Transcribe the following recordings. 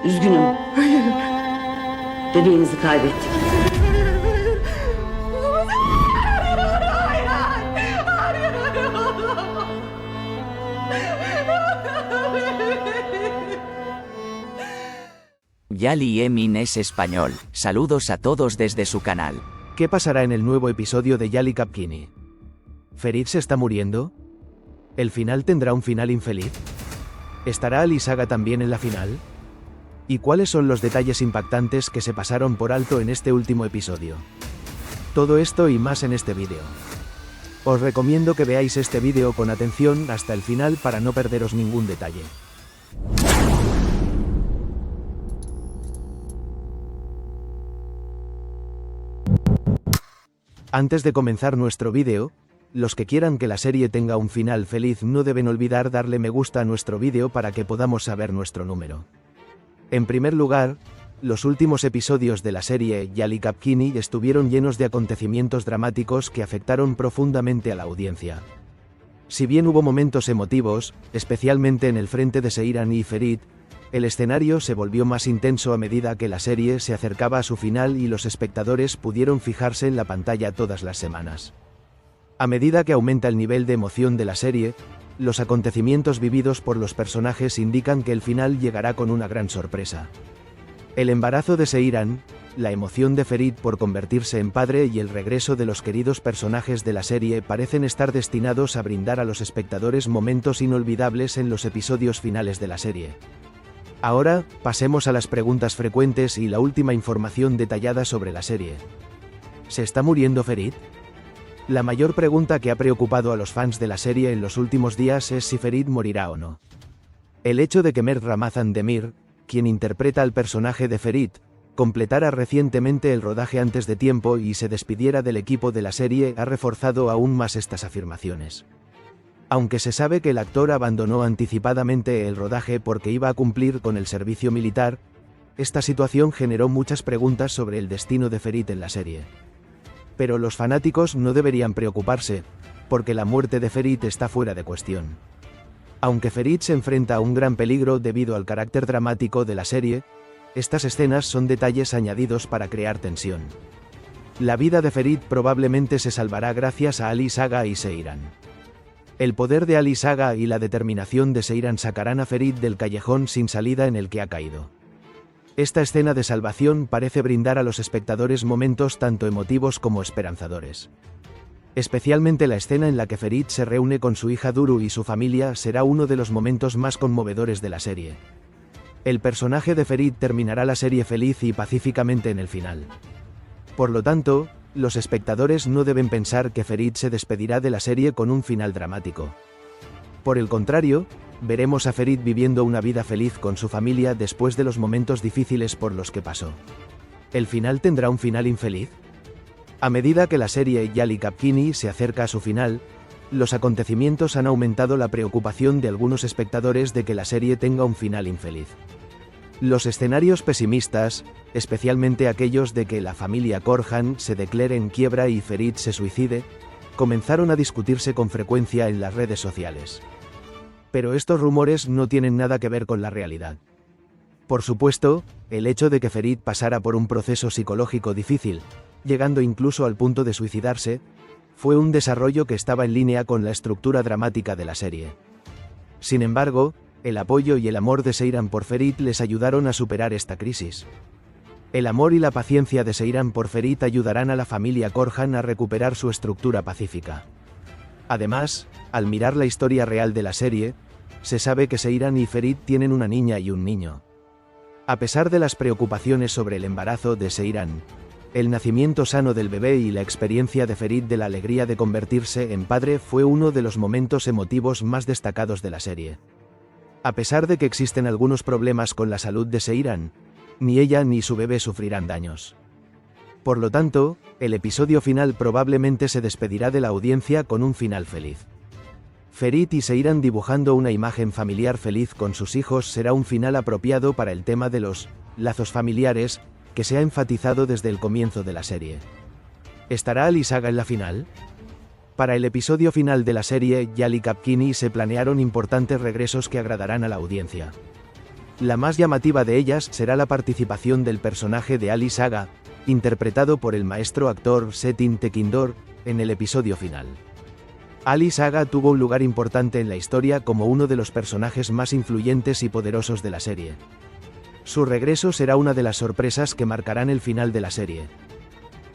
Üzgünüm. Bebeğinizi kaybettik. Yali Emin es español. Saludos a todos desde su canal. ¿Qué pasará en el nuevo episodio de Yali Kapkini? ¿Ferit se está muriendo? ¿El final tendrá un final infeliz? ¿Estará Ali Saga también en la final? ¿Y cuáles son los detalles impactantes que se pasaron por alto en este último episodio? Todo esto y más en este vídeo. Os recomiendo que veáis este vídeo con atención hasta el final para no perderos ningún detalle. Antes de comenzar nuestro vídeo, los que quieran que la serie tenga un final feliz no deben olvidar darle me gusta a nuestro vídeo para que podamos saber nuestro número. En primer lugar, los últimos episodios de la serie Yali Kapkini estuvieron llenos de acontecimientos dramáticos que afectaron profundamente a la audiencia. Si bien hubo momentos emotivos, especialmente en el frente de Seiran y Ferit, el escenario se volvió más intenso a medida que la serie se acercaba a su final y los espectadores pudieron fijarse en la pantalla todas las semanas. A medida que aumenta el nivel de emoción de la serie, los acontecimientos vividos por los personajes indican que el final llegará con una gran sorpresa. El embarazo de Seiran, la emoción de Ferit por convertirse en padre y el regreso de los queridos personajes de la serie parecen estar destinados a brindar a los espectadores momentos inolvidables en los episodios finales de la serie. Ahora, pasemos a las preguntas frecuentes y la última información detallada sobre la serie. ¿Se está muriendo Ferit? La mayor pregunta que ha preocupado a los fans de la serie en los últimos días es si Ferit morirá o no. El hecho de que Mert Ramazan Demir, quien interpreta al personaje de Ferit, completara recientemente el rodaje antes de tiempo y se despidiera del equipo de la serie ha reforzado aún más estas afirmaciones. Aunque se sabe que el actor abandonó anticipadamente el rodaje porque iba a cumplir con el servicio militar, esta situación generó muchas preguntas sobre el destino de Ferit en la serie. Pero los fanáticos no deberían preocuparse, porque la muerte de Ferit está fuera de cuestión. Aunque Ferit se enfrenta a un gran peligro debido al carácter dramático de la serie, estas escenas son detalles añadidos para crear tensión. La vida de Ferit probablemente se salvará gracias a Ali Saga y Seiran. El poder de Ali Saga y la determinación de Seiran sacarán a Ferit del callejón sin salida en el que ha caído. Esta escena de salvación parece brindar a los espectadores momentos tanto emotivos como esperanzadores. Especialmente la escena en la que Ferit se reúne con su hija Duru y su familia será uno de los momentos más conmovedores de la serie. El personaje de Ferit terminará la serie feliz y pacíficamente en el final. Por lo tanto, los espectadores no deben pensar que Ferit se despedirá de la serie con un final dramático. Por el contrario, veremos a Ferit viviendo una vida feliz con su familia después de los momentos difíciles por los que pasó. ¿El final tendrá un final infeliz? A medida que la serie Yali Kapkini se acerca a su final, los acontecimientos han aumentado la preocupación de algunos espectadores de que la serie tenga un final infeliz. Los escenarios pesimistas, especialmente aquellos de que la familia Korhan se declare en quiebra y Ferit se suicide, comenzaron a discutirse con frecuencia en las redes sociales. Pero estos rumores no tienen nada que ver con la realidad. Por supuesto, el hecho de que Ferit pasara por un proceso psicológico difícil, llegando incluso al punto de suicidarse, fue un desarrollo que estaba en línea con la estructura dramática de la serie. Sin embargo, el apoyo y el amor de Seiran por Ferit les ayudaron a superar esta crisis. El amor y la paciencia de Seiran por Ferit ayudarán a la familia Korhan a recuperar su estructura pacífica. Además, al mirar la historia real de la serie, se sabe que Seiran y Ferit tienen una niña y un niño. A pesar de las preocupaciones sobre el embarazo de Seiran, el nacimiento sano del bebé y la experiencia de Ferit de la alegría de convertirse en padre fue uno de los momentos emotivos más destacados de la serie. A pesar de que existen algunos problemas con la salud de Seiran, ni ella ni su bebé sufrirán daños. Por lo tanto, el episodio final probablemente se despedirá de la audiencia con un final feliz. Ferit y Seiran dibujando una imagen familiar feliz con sus hijos será un final apropiado para el tema de los lazos familiares, que se ha enfatizado desde el comienzo de la serie. ¿Estará Ali Saga en la final? Para el episodio final de la serie Yali Kapkini se planearon importantes regresos que agradarán a la audiencia. La más llamativa de ellas será la participación del personaje de Ali Saga, interpretado por el maestro actor Setin Tekindor, en el episodio final. Ali Saga tuvo un lugar importante en la historia como uno de los personajes más influyentes y poderosos de la serie. Su regreso será una de las sorpresas que marcarán el final de la serie.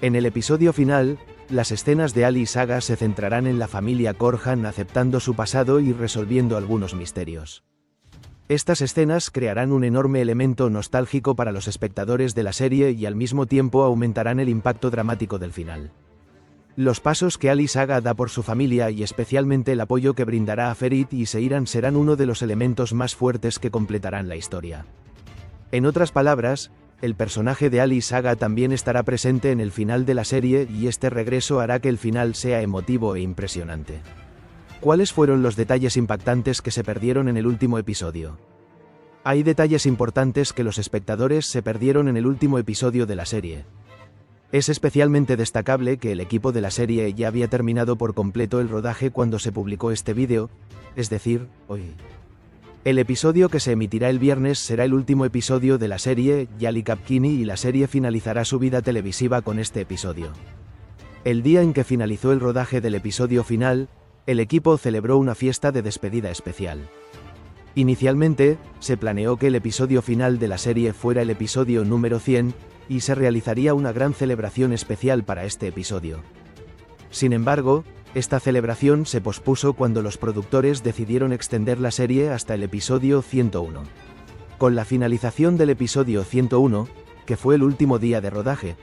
En el episodio final, las escenas de Ali Saga se centrarán en la familia Korhan aceptando su pasado y resolviendo algunos misterios. Estas escenas crearán un enorme elemento nostálgico para los espectadores de la serie y al mismo tiempo aumentarán el impacto dramático del final. Los pasos que Ali Saga da por su familia y especialmente el apoyo que brindará a Ferit y Seiran serán uno de los elementos más fuertes que completarán la historia. En otras palabras, el personaje de Ali Saga también estará presente en el final de la serie y este regreso hará que el final sea emotivo e impresionante. ¿Cuáles fueron los detalles impactantes que se perdieron en el último episodio? Hay detalles importantes que los espectadores se perdieron en el último episodio de la serie. Es especialmente destacable que el equipo de la serie ya había terminado por completo el rodaje cuando se publicó este vídeo, es decir, hoy. El episodio que se emitirá el viernes será el último episodio de la serie Yali Kapkini y la serie finalizará su vida televisiva con este episodio. El día en que finalizó el rodaje del episodio final, el equipo celebró una fiesta de despedida especial. Inicialmente, se planeó que el episodio final de la serie fuera el episodio número 100, y se realizaría una gran celebración especial para este episodio. Sin embargo, esta celebración se pospuso cuando los productores decidieron extender la serie hasta el episodio 101. Con la finalización del episodio 101, que fue el último día de rodaje,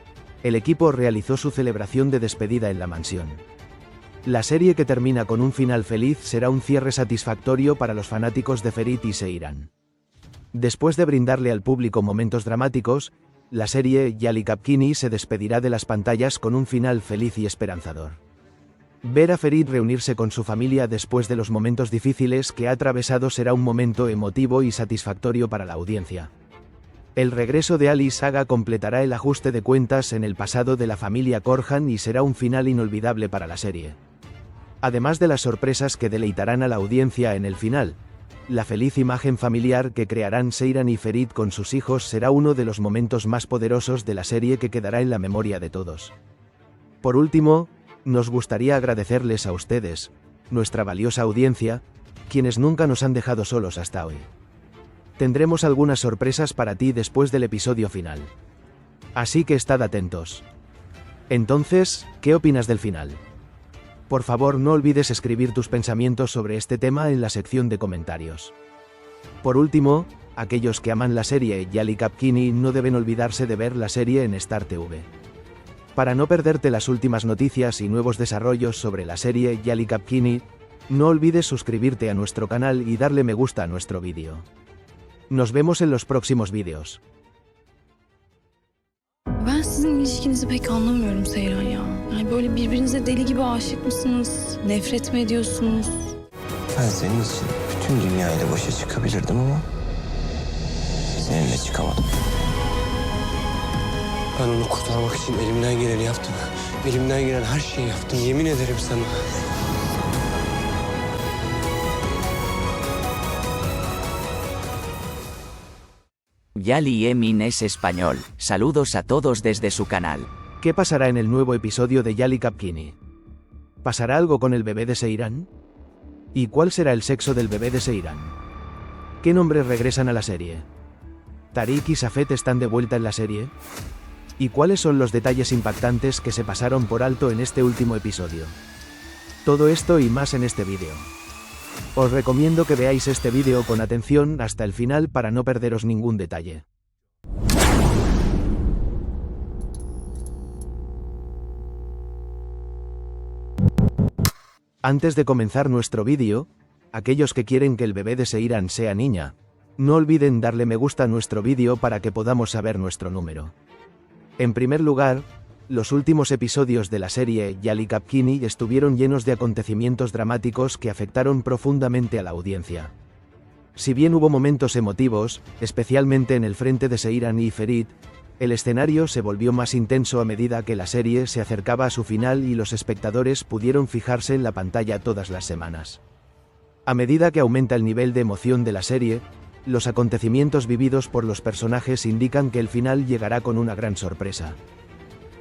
el equipo realizó su celebración de despedida en la mansión. La serie que termina con un final feliz será un cierre satisfactorio para los fanáticos de Ferit y Seiran. Después de brindarle al público momentos dramáticos, la serie Yali Kapkini se despedirá de las pantallas con un final feliz y esperanzador. Ver a Ferit reunirse con su familia después de los momentos difíciles que ha atravesado será un momento emotivo y satisfactorio para la audiencia. El regreso de Ali Saga completará el ajuste de cuentas en el pasado de la familia Korhan y será un final inolvidable para la serie. Además de las sorpresas que deleitarán a la audiencia en el final, la feliz imagen familiar que crearán Seiran y Ferit con sus hijos será uno de los momentos más poderosos de la serie que quedará en la memoria de todos. Por último, nos gustaría agradecerles a ustedes, nuestra valiosa audiencia, quienes nunca nos han dejado solos hasta hoy. Tendremos algunas sorpresas para ti después del episodio final. Así que estad atentos. Entonces, ¿qué opinas del final? Por favor, no olvides escribir tus pensamientos sobre este tema en la sección de comentarios. Por último, aquellos que aman la serie Yali Kapkini no deben olvidarse de ver la serie en Star TV. Para no perderte las últimas noticias y nuevos desarrollos sobre la serie Yali Kapkini, no olvides suscribirte a nuestro canal y darle me gusta a nuestro vídeo. Nos vemos en los próximos vídeos. Ben sizin ilişkinizi pek anlamıyorum Seyran ya. Yani böyle birbirinize deli gibi aşık mısınız? Nefret mi ediyorsunuz? Ben senin için bütün dünyayla başa çıkabilirdim ama seninle çıkamadım. Ben onu kurtarmak için elimden geleni yaptım. Elimden gelen her şeyi yaptım. Yemin ederim sana. Yali Emin es español, saludos a todos desde su canal. ¿Qué pasará en el nuevo episodio de Yali Kapkini? ¿Pasará algo con el bebé de Seiran? ¿Y cuál será el sexo del bebé de Seiran? ¿Qué nombres regresan a la serie? ¿Tariq y Safet están de vuelta en la serie? ¿Y cuáles son los detalles impactantes que se pasaron por alto en este último episodio? Todo esto y más en este vídeo. Os recomiendo que veáis este vídeo con atención hasta el final para no perderos ningún detalle. Antes de comenzar nuestro vídeo, aquellos que quieren que el bebé de Seiran sea niña, no olviden darle me gusta a nuestro vídeo para que podamos saber nuestro número. En primer lugar, los últimos episodios de la serie Yali Kapkini estuvieron llenos de acontecimientos dramáticos que afectaron profundamente a la audiencia. Si bien hubo momentos emotivos, especialmente en el frente de Seiran y Ferit, el escenario se volvió más intenso a medida que la serie se acercaba a su final y los espectadores pudieron fijarse en la pantalla todas las semanas. A medida que aumenta el nivel de emoción de la serie, los acontecimientos vividos por los personajes indican que el final llegará con una gran sorpresa.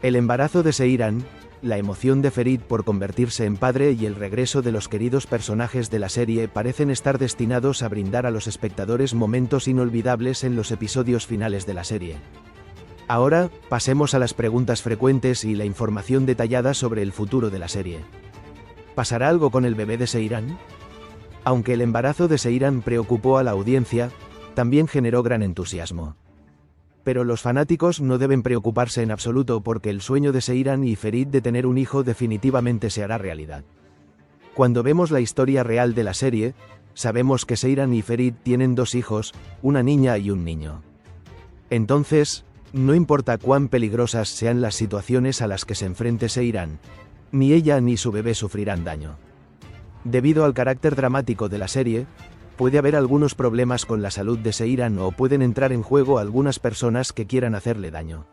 El embarazo de Seiran, la emoción de Ferit por convertirse en padre y el regreso de los queridos personajes de la serie parecen estar destinados a brindar a los espectadores momentos inolvidables en los episodios finales de la serie. Ahora, pasemos a las preguntas frecuentes y la información detallada sobre el futuro de la serie. ¿Pasará algo con el bebé de Seiran? Aunque el embarazo de Seiran preocupó a la audiencia, también generó gran entusiasmo. Pero los fanáticos no deben preocuparse en absoluto porque el sueño de Seiran y Ferit de tener un hijo definitivamente se hará realidad. Cuando vemos la historia real de la serie, sabemos que Seiran y Ferit tienen 2 hijos, una niña y un niño. Entonces, no importa cuán peligrosas sean las situaciones a las que se enfrente Seiran, ni ella ni su bebé sufrirán daño. Debido al carácter dramático de la serie, puede haber algunos problemas con la salud de Seiran o pueden entrar en juego algunas personas que quieran hacerle daño.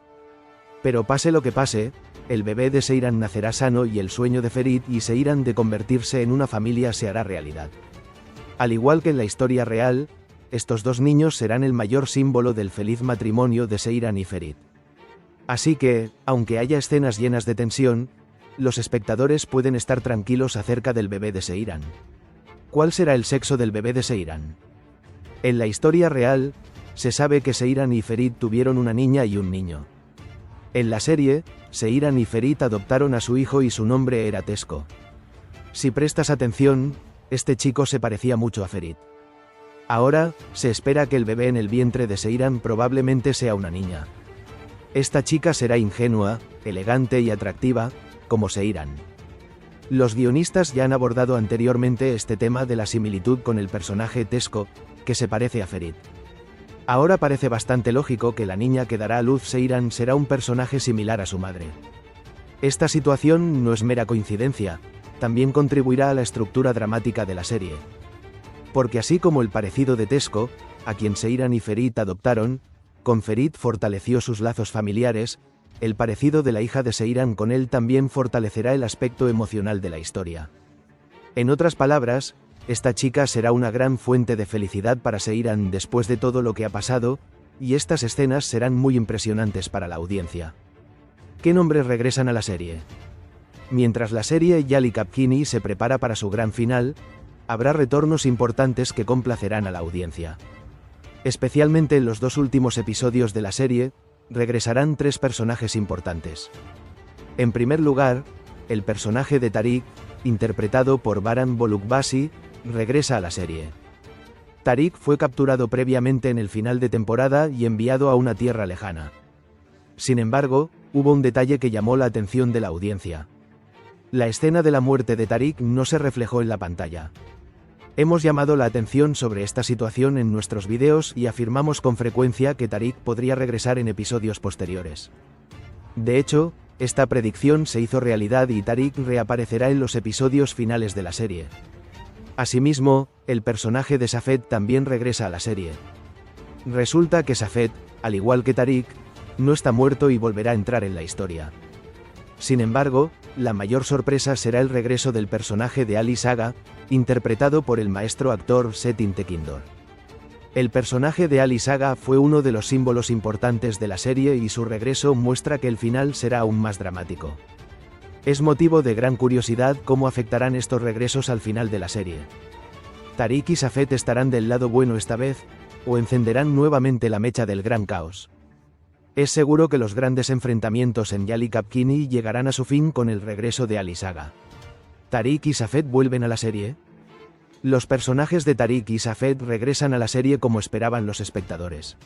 Pero pase lo que pase, el bebé de Seiran nacerá sano y el sueño de Ferit y Seiran de convertirse en una familia se hará realidad. Al igual que en la historia real, estos 2 niños serán el mayor símbolo del feliz matrimonio de Seiran y Ferit. Así que, aunque haya escenas llenas de tensión, los espectadores pueden estar tranquilos acerca del bebé de Seiran. ¿Cuál será el sexo del bebé de Seiran? En la historia real, se sabe que Seiran y Ferit tuvieron una niña y un niño. En la serie, Seiran y Ferit adoptaron a su hijo y su nombre era Tesco. Si prestas atención, este chico se parecía mucho a Ferit. Ahora, se espera que el bebé en el vientre de Seiran probablemente sea una niña. Esta chica será ingenua, elegante y atractiva, como Seiran. Los guionistas ya han abordado anteriormente este tema de la similitud con el personaje Tesco, que se parece a Ferit. Ahora parece bastante lógico que la niña que dará a luz Seiran será un personaje similar a su madre. Esta situación no es mera coincidencia, también contribuirá a la estructura dramática de la serie. Porque así como el parecido de Tesco, a quien Seiran y Ferit adoptaron, con Ferit fortaleció sus lazos familiares, el parecido de la hija de Seiran con él también fortalecerá el aspecto emocional de la historia. En otras palabras, esta chica será una gran fuente de felicidad para Seiran después de todo lo que ha pasado, y estas escenas serán muy impresionantes para la audiencia. ¿Qué nombres regresan a la serie? Mientras la serie Yali Kapkini se prepara para su gran final, habrá retornos importantes que complacerán a la audiencia. Especialmente en los 2 últimos episodios de la serie, regresarán 3 personajes importantes. En primer lugar, el personaje de Tariq, interpretado por Baran Bolukbashi, regresa a la serie. Tariq fue capturado previamente en el final de temporada y enviado a una tierra lejana. Sin embargo, hubo un detalle que llamó la atención de la audiencia. La escena de la muerte de Tariq no se reflejó en la pantalla. Hemos llamado la atención sobre esta situación en nuestros vídeos y afirmamos con frecuencia que Tariq podría regresar en episodios posteriores. De hecho, esta predicción se hizo realidad y Tariq reaparecerá en los episodios finales de la serie. Asimismo, el personaje de Safed también regresa a la serie. Resulta que Safed, al igual que Tariq, no está muerto y volverá a entrar en la historia. Sin embargo, la mayor sorpresa será el regreso del personaje de Ali Saga, interpretado por el maestro actor Setin Tekindor. El personaje de Ali Saga fue uno de los símbolos importantes de la serie y su regreso muestra que el final será aún más dramático. Es motivo de gran curiosidad cómo afectarán estos regresos al final de la serie. ¿Tariq y Safed estarán del lado bueno esta vez, o encenderán nuevamente la mecha del gran caos? Es seguro que los grandes enfrentamientos en Yali Kapkini llegarán a su fin con el regreso de Ali Saga. ¿Tariq y Safed vuelven a la serie? Los personajes de Tariq y Safed regresan a la serie como esperaban los espectadores.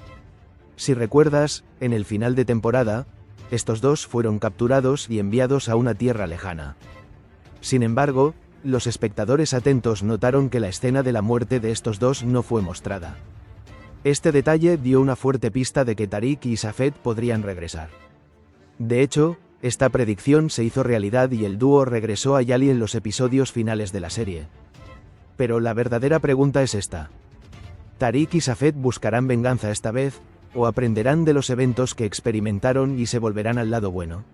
Si recuerdas, en el final de temporada, estos 2 fueron capturados y enviados a una tierra lejana. Sin embargo, los espectadores atentos notaron que la escena de la muerte de estos 2 no fue mostrada. Este detalle dio una fuerte pista de que Tariq y Safed podrían regresar. De hecho, esta predicción se hizo realidad y el dúo regresó a Yali en los episodios finales de la serie. Pero la verdadera pregunta es esta. ¿Tariq y Safed buscarán venganza esta vez, o aprenderán de los eventos que experimentaron y se volverán al lado bueno?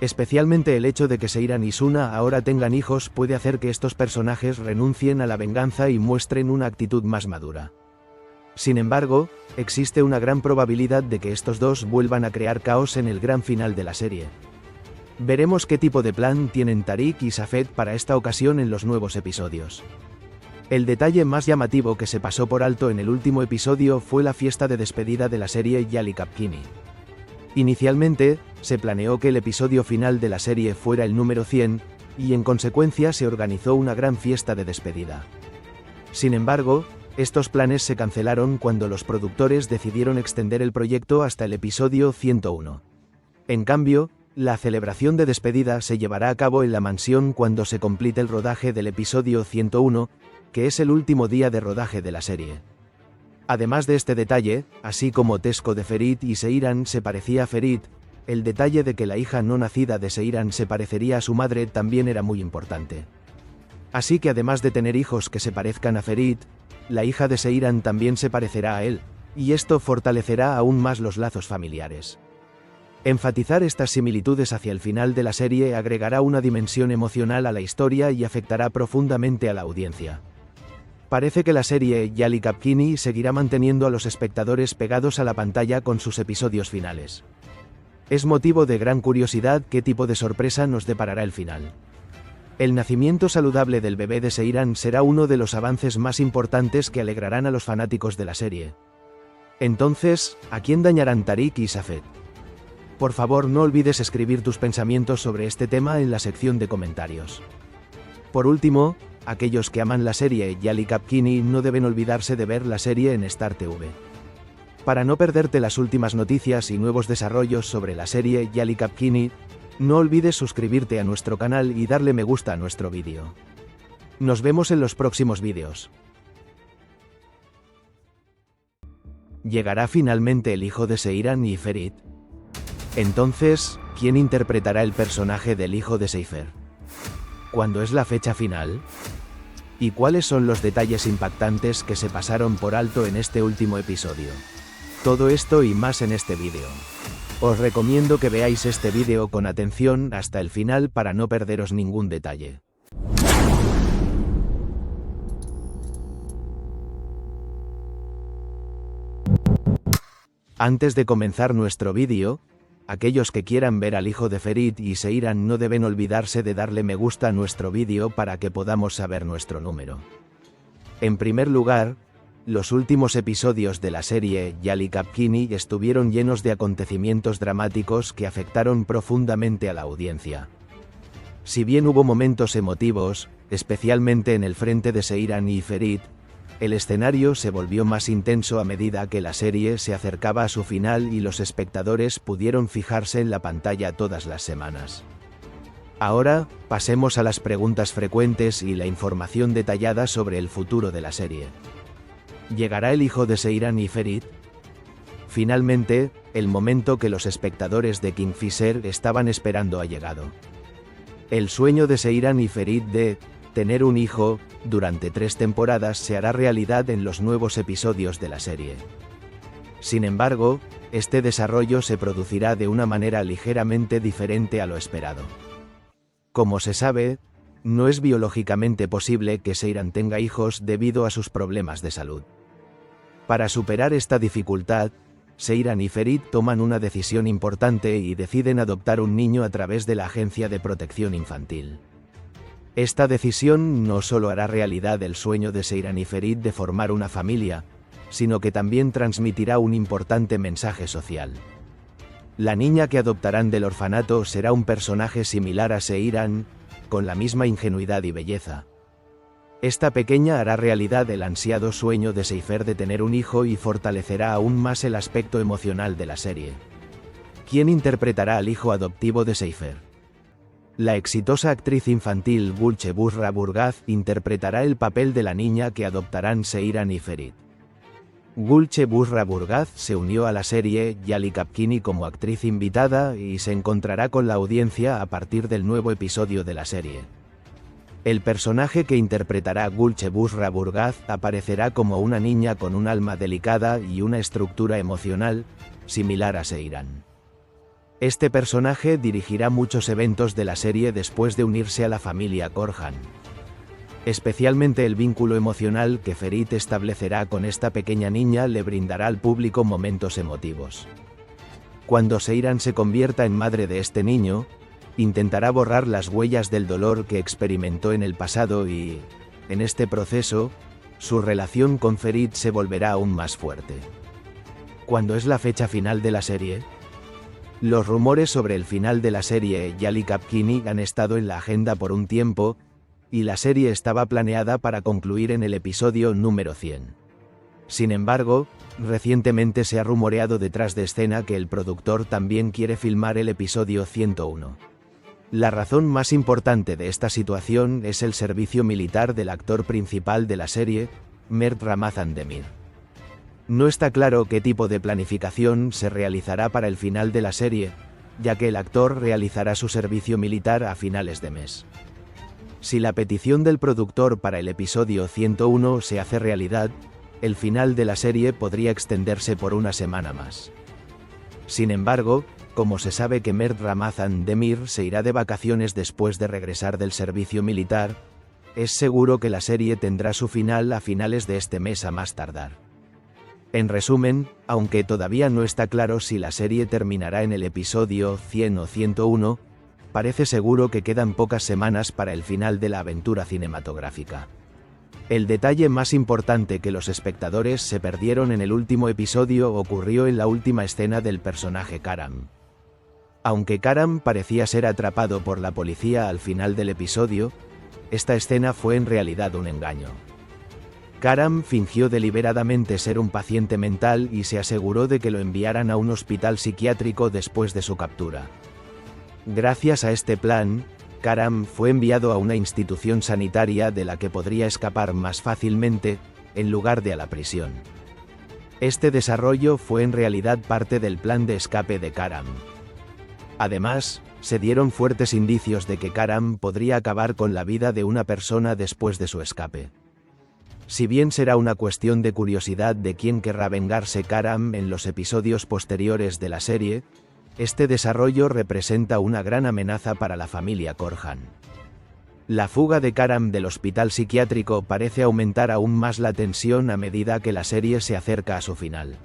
Especialmente el hecho de que Seiran y Suna ahora tengan hijos puede hacer que estos personajes renuncien a la venganza y muestren una actitud más madura. Sin embargo, existe una gran probabilidad de que estos dos vuelvan a crear caos en el gran final de la serie. Veremos qué tipo de plan tienen Tariq y Safed para esta ocasión en los nuevos episodios. El detalle más llamativo que se pasó por alto en el último episodio fue la fiesta de despedida de la serie Yali Kapkini. Inicialmente, se planeó que el episodio final de la serie fuera el número 100, y en consecuencia se organizó una gran fiesta de despedida. Sin embargo, estos planes se cancelaron cuando los productores decidieron extender el proyecto hasta el episodio 101. En cambio, la celebración de despedida se llevará a cabo en la mansión cuando se complete el rodaje del episodio 101, que es el último día de rodaje de la serie. Además de este detalle, así como Tesco de Ferit y Seiran se parecía a Ferit, el detalle de que la hija no nacida de Seiran se parecería a su madre también era muy importante. Así que además de tener hijos que se parezcan a Ferit, la hija de Seiran también se parecerá a él, y esto fortalecerá aún más los lazos familiares. Enfatizar estas similitudes hacia el final de la serie agregará una dimensión emocional a la historia y afectará profundamente a la audiencia. Parece que la serie Yali Kapkini seguirá manteniendo a los espectadores pegados a la pantalla con sus episodios finales. Es motivo de gran curiosidad qué tipo de sorpresa nos deparará el final. El nacimiento saludable del bebé de Seiran será uno de los avances más importantes que alegrarán a los fanáticos de la serie. Entonces, ¿a quién dañarán Tariq y Safed? Por favor, no olvides escribir tus pensamientos sobre este tema en la sección de comentarios. Por último, aquellos que aman la serie Yali Kapkini no deben olvidarse de ver la serie en Star TV. Para no perderte las últimas noticias y nuevos desarrollos sobre la serie Yali Kapkini, no olvides suscribirte a nuestro canal y darle me gusta a nuestro vídeo. Nos vemos en los próximos vídeos. ¿Llegará finalmente el hijo de Seiran y Ferit? Entonces, ¿quién interpretará el personaje del hijo de Seifer? ¿Cuándo es la fecha final? ¿Y cuáles son los detalles impactantes que se pasaron por alto en este último episodio? Todo esto y más en este vídeo. Os recomiendo que veáis este vídeo con atención hasta el final para no perderos ningún detalle. Antes de comenzar nuestro vídeo, aquellos que quieran ver al hijo de Ferit y Seiran no deben olvidarse de darle me gusta a nuestro vídeo para que podamos saber nuestro número. En primer lugar, los últimos episodios de la serie Yali Kapkini estuvieron llenos de acontecimientos dramáticos que afectaron profundamente a la audiencia. Si bien hubo momentos emotivos, especialmente en el frente de Seiran y Ferit, el escenario se volvió más intenso a medida que la serie se acercaba a su final y los espectadores pudieron fijarse en la pantalla todas las semanas. Ahora, pasemos a las preguntas frecuentes y la información detallada sobre el futuro de la serie. ¿Llegará el hijo de Seiran y Ferit? Finalmente, el momento que los espectadores de Kingfisher estaban esperando ha llegado. El sueño de Seiran y Ferit de tener un hijo durante 3 temporadas se hará realidad en los nuevos episodios de la serie. Sin embargo, este desarrollo se producirá de una manera ligeramente diferente a lo esperado. Como se sabe, no es biológicamente posible que Seiran tenga hijos debido a sus problemas de salud. Para superar esta dificultad, Seiran y Ferit toman una decisión importante y deciden adoptar un niño a través de la Agencia de Protección Infantil. Esta decisión no solo hará realidad el sueño de Seiran y Ferit de formar una familia, sino que también transmitirá un importante mensaje social. La niña que adoptarán del orfanato será un personaje similar a Seiran, con la misma ingenuidad y belleza. Esta pequeña hará realidad el ansiado sueño de Seifer de tener un hijo y fortalecerá aún más el aspecto emocional de la serie. ¿Quién interpretará al hijo adoptivo de Seifer? La exitosa actriz infantil Gulce Busra Burgaz interpretará el papel de la niña que adoptarán Seiran y Ferit. Gulce Busra Burgaz se unió a la serie Yali Kapkini como actriz invitada y se encontrará con la audiencia a partir del nuevo episodio de la serie. El personaje que interpretará Gulce Busra Burgaz aparecerá como una niña con un alma delicada y una estructura emocional, similar a Seiran. Este personaje dirigirá muchos eventos de la serie después de unirse a la familia Korhan. Especialmente el vínculo emocional que Ferit establecerá con esta pequeña niña le brindará al público momentos emotivos. Cuando Seyran se convierta en madre de este niño, intentará borrar las huellas del dolor que experimentó en el pasado y, en este proceso, su relación con Ferit se volverá aún más fuerte. ¿Cuándo es la fecha final de la serie? Los rumores sobre el final de la serie Yali Kapkini han estado en la agenda por un tiempo, y la serie estaba planeada para concluir en el episodio número 100. Sin embargo, recientemente se ha rumoreado detrás de escena que el productor también quiere filmar el episodio 101. La razón más importante de esta situación es el servicio militar del actor principal de la serie, Mert Ramazan Demir. No está claro qué tipo de planificación se realizará para el final de la serie, ya que el actor realizará su servicio militar a finales de mes. Si la petición del productor para el episodio 101 se hace realidad, el final de la serie podría extenderse por una semana más. Sin embargo, como se sabe que Mert Ramazan Demir se irá de vacaciones después de regresar del servicio militar, es seguro que la serie tendrá su final a finales de este mes a más tardar. En resumen, aunque todavía no está claro si la serie terminará en el episodio 100 o 101, parece seguro que quedan pocas semanas para el final de la aventura cinematográfica. El detalle más importante que los espectadores se perdieron en el último episodio ocurrió en la última escena del personaje Karam. Aunque Karam parecía ser atrapado por la policía al final del episodio, esta escena fue en realidad un engaño. Karam fingió deliberadamente ser un paciente mental y se aseguró de que lo enviaran a un hospital psiquiátrico después de su captura. Gracias a este plan, Karam fue enviado a una institución sanitaria de la que podría escapar más fácilmente, en lugar de a la prisión. Este desarrollo fue en realidad parte del plan de escape de Karam. Además, se dieron fuertes indicios de que Karam podría acabar con la vida de una persona después de su escape. Si bien será una cuestión de curiosidad de quién querrá vengarse Karam en los episodios posteriores de la serie, este desarrollo representa una gran amenaza para la familia Korhan. La fuga de Karam del hospital psiquiátrico parece aumentar aún más la tensión a medida que la serie se acerca a su final.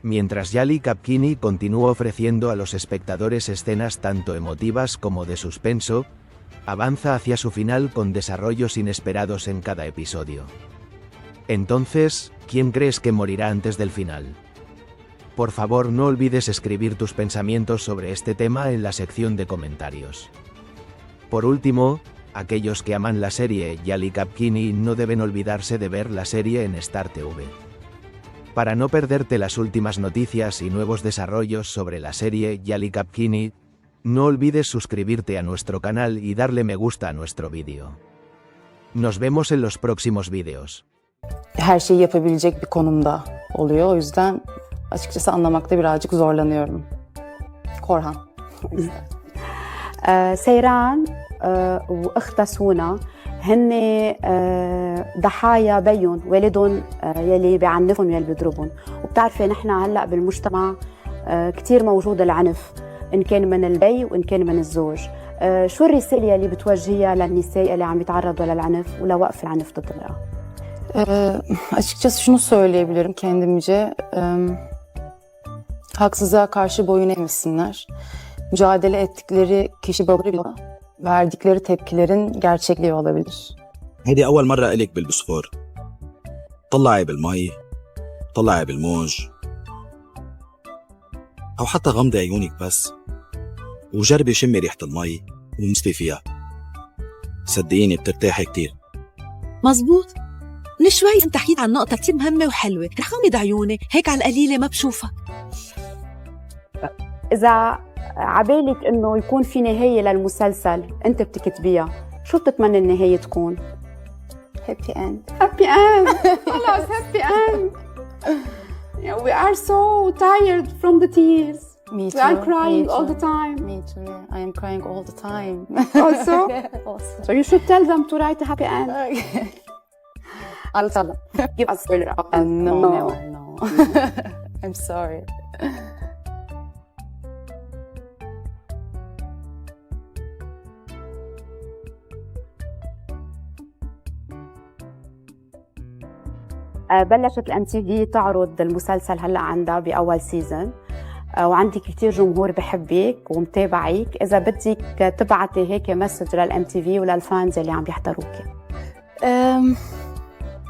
Mientras Yali Kapkini continúa ofreciendo a los espectadores escenas tanto emotivas como de suspenso, avanza hacia su final con desarrollos inesperados en cada episodio. Entonces, ¿quién crees que morirá antes del final? Por favor, no olvides escribir tus pensamientos sobre este tema en la sección de comentarios. Por último, aquellos que aman la serie Yali Kapkini no deben olvidarse de ver la serie en Star TV. Para no perderte las últimas noticias y nuevos desarrollos sobre la serie Yali Kapkini, no olvides suscribirte a nuestro canal y darle me gusta a nuestro vídeo. Nos vemos en los próximos vídeos. Her şeyi yapabilecek bir konumda oluyor. O yüzden açıkçası anlamakta birazcık zorlanıyorum. Korhan. سيران واختها سونا هن ضحايا بيهم والدهم يلي بيعنفهم يلي بيضربهم، وبتعرفي نحن هلا بالمجتمع كثير موجود العنف ان كان من البي وان كان من الزوج. شو الرسالة يلي بتوجهيها للنساء اللي عم يتعرضوا للعنف ولوقف العنف ضد المرأة؟ Açıkçası şunu söyleyebilirim kendimce. Haksızlığa karşı boyun eğmesinler. Mücadele ettikleri kişi babıyla verdikleri tepkilerin gerçekliği olabilir. هيدي أول مرة إلك بالبسفور. طلعي بالمي، طلعي بالموج، أو حتى غمضي عيونك بس وجربي شمي ريحة المي ومسلي فيها. صدقيني بترتاحي كتير. مزبوط. من شوي انت حكيت عن نقطة كتير مهمة وحلوة، رح غمض عيوني هيك على القليلة ما بشوفك. إذا عبالك إنه يكون في نهاية للمسلسل أنت بتكتبيها، شو بتتمنى النهاية تكون؟ Happy end. Happy end. خلاص happy end. Yeah, we are so tired from the tears. Me too. We are crying Me all too. the time. Me too. Yeah. I am crying all the time. Also? Also. So you should tell them to write a happy end. I'll tell them. Give us spoiler. No, no. I'm sorry. بلشت الام تي في تعرض المسلسل هلا عندها باول سيزون، وعندك كتير جمهور بحبك ومتابعك. اذا بدك تبعتي هيك مسج للام تي في وللفانز اللي عم يحضروكي.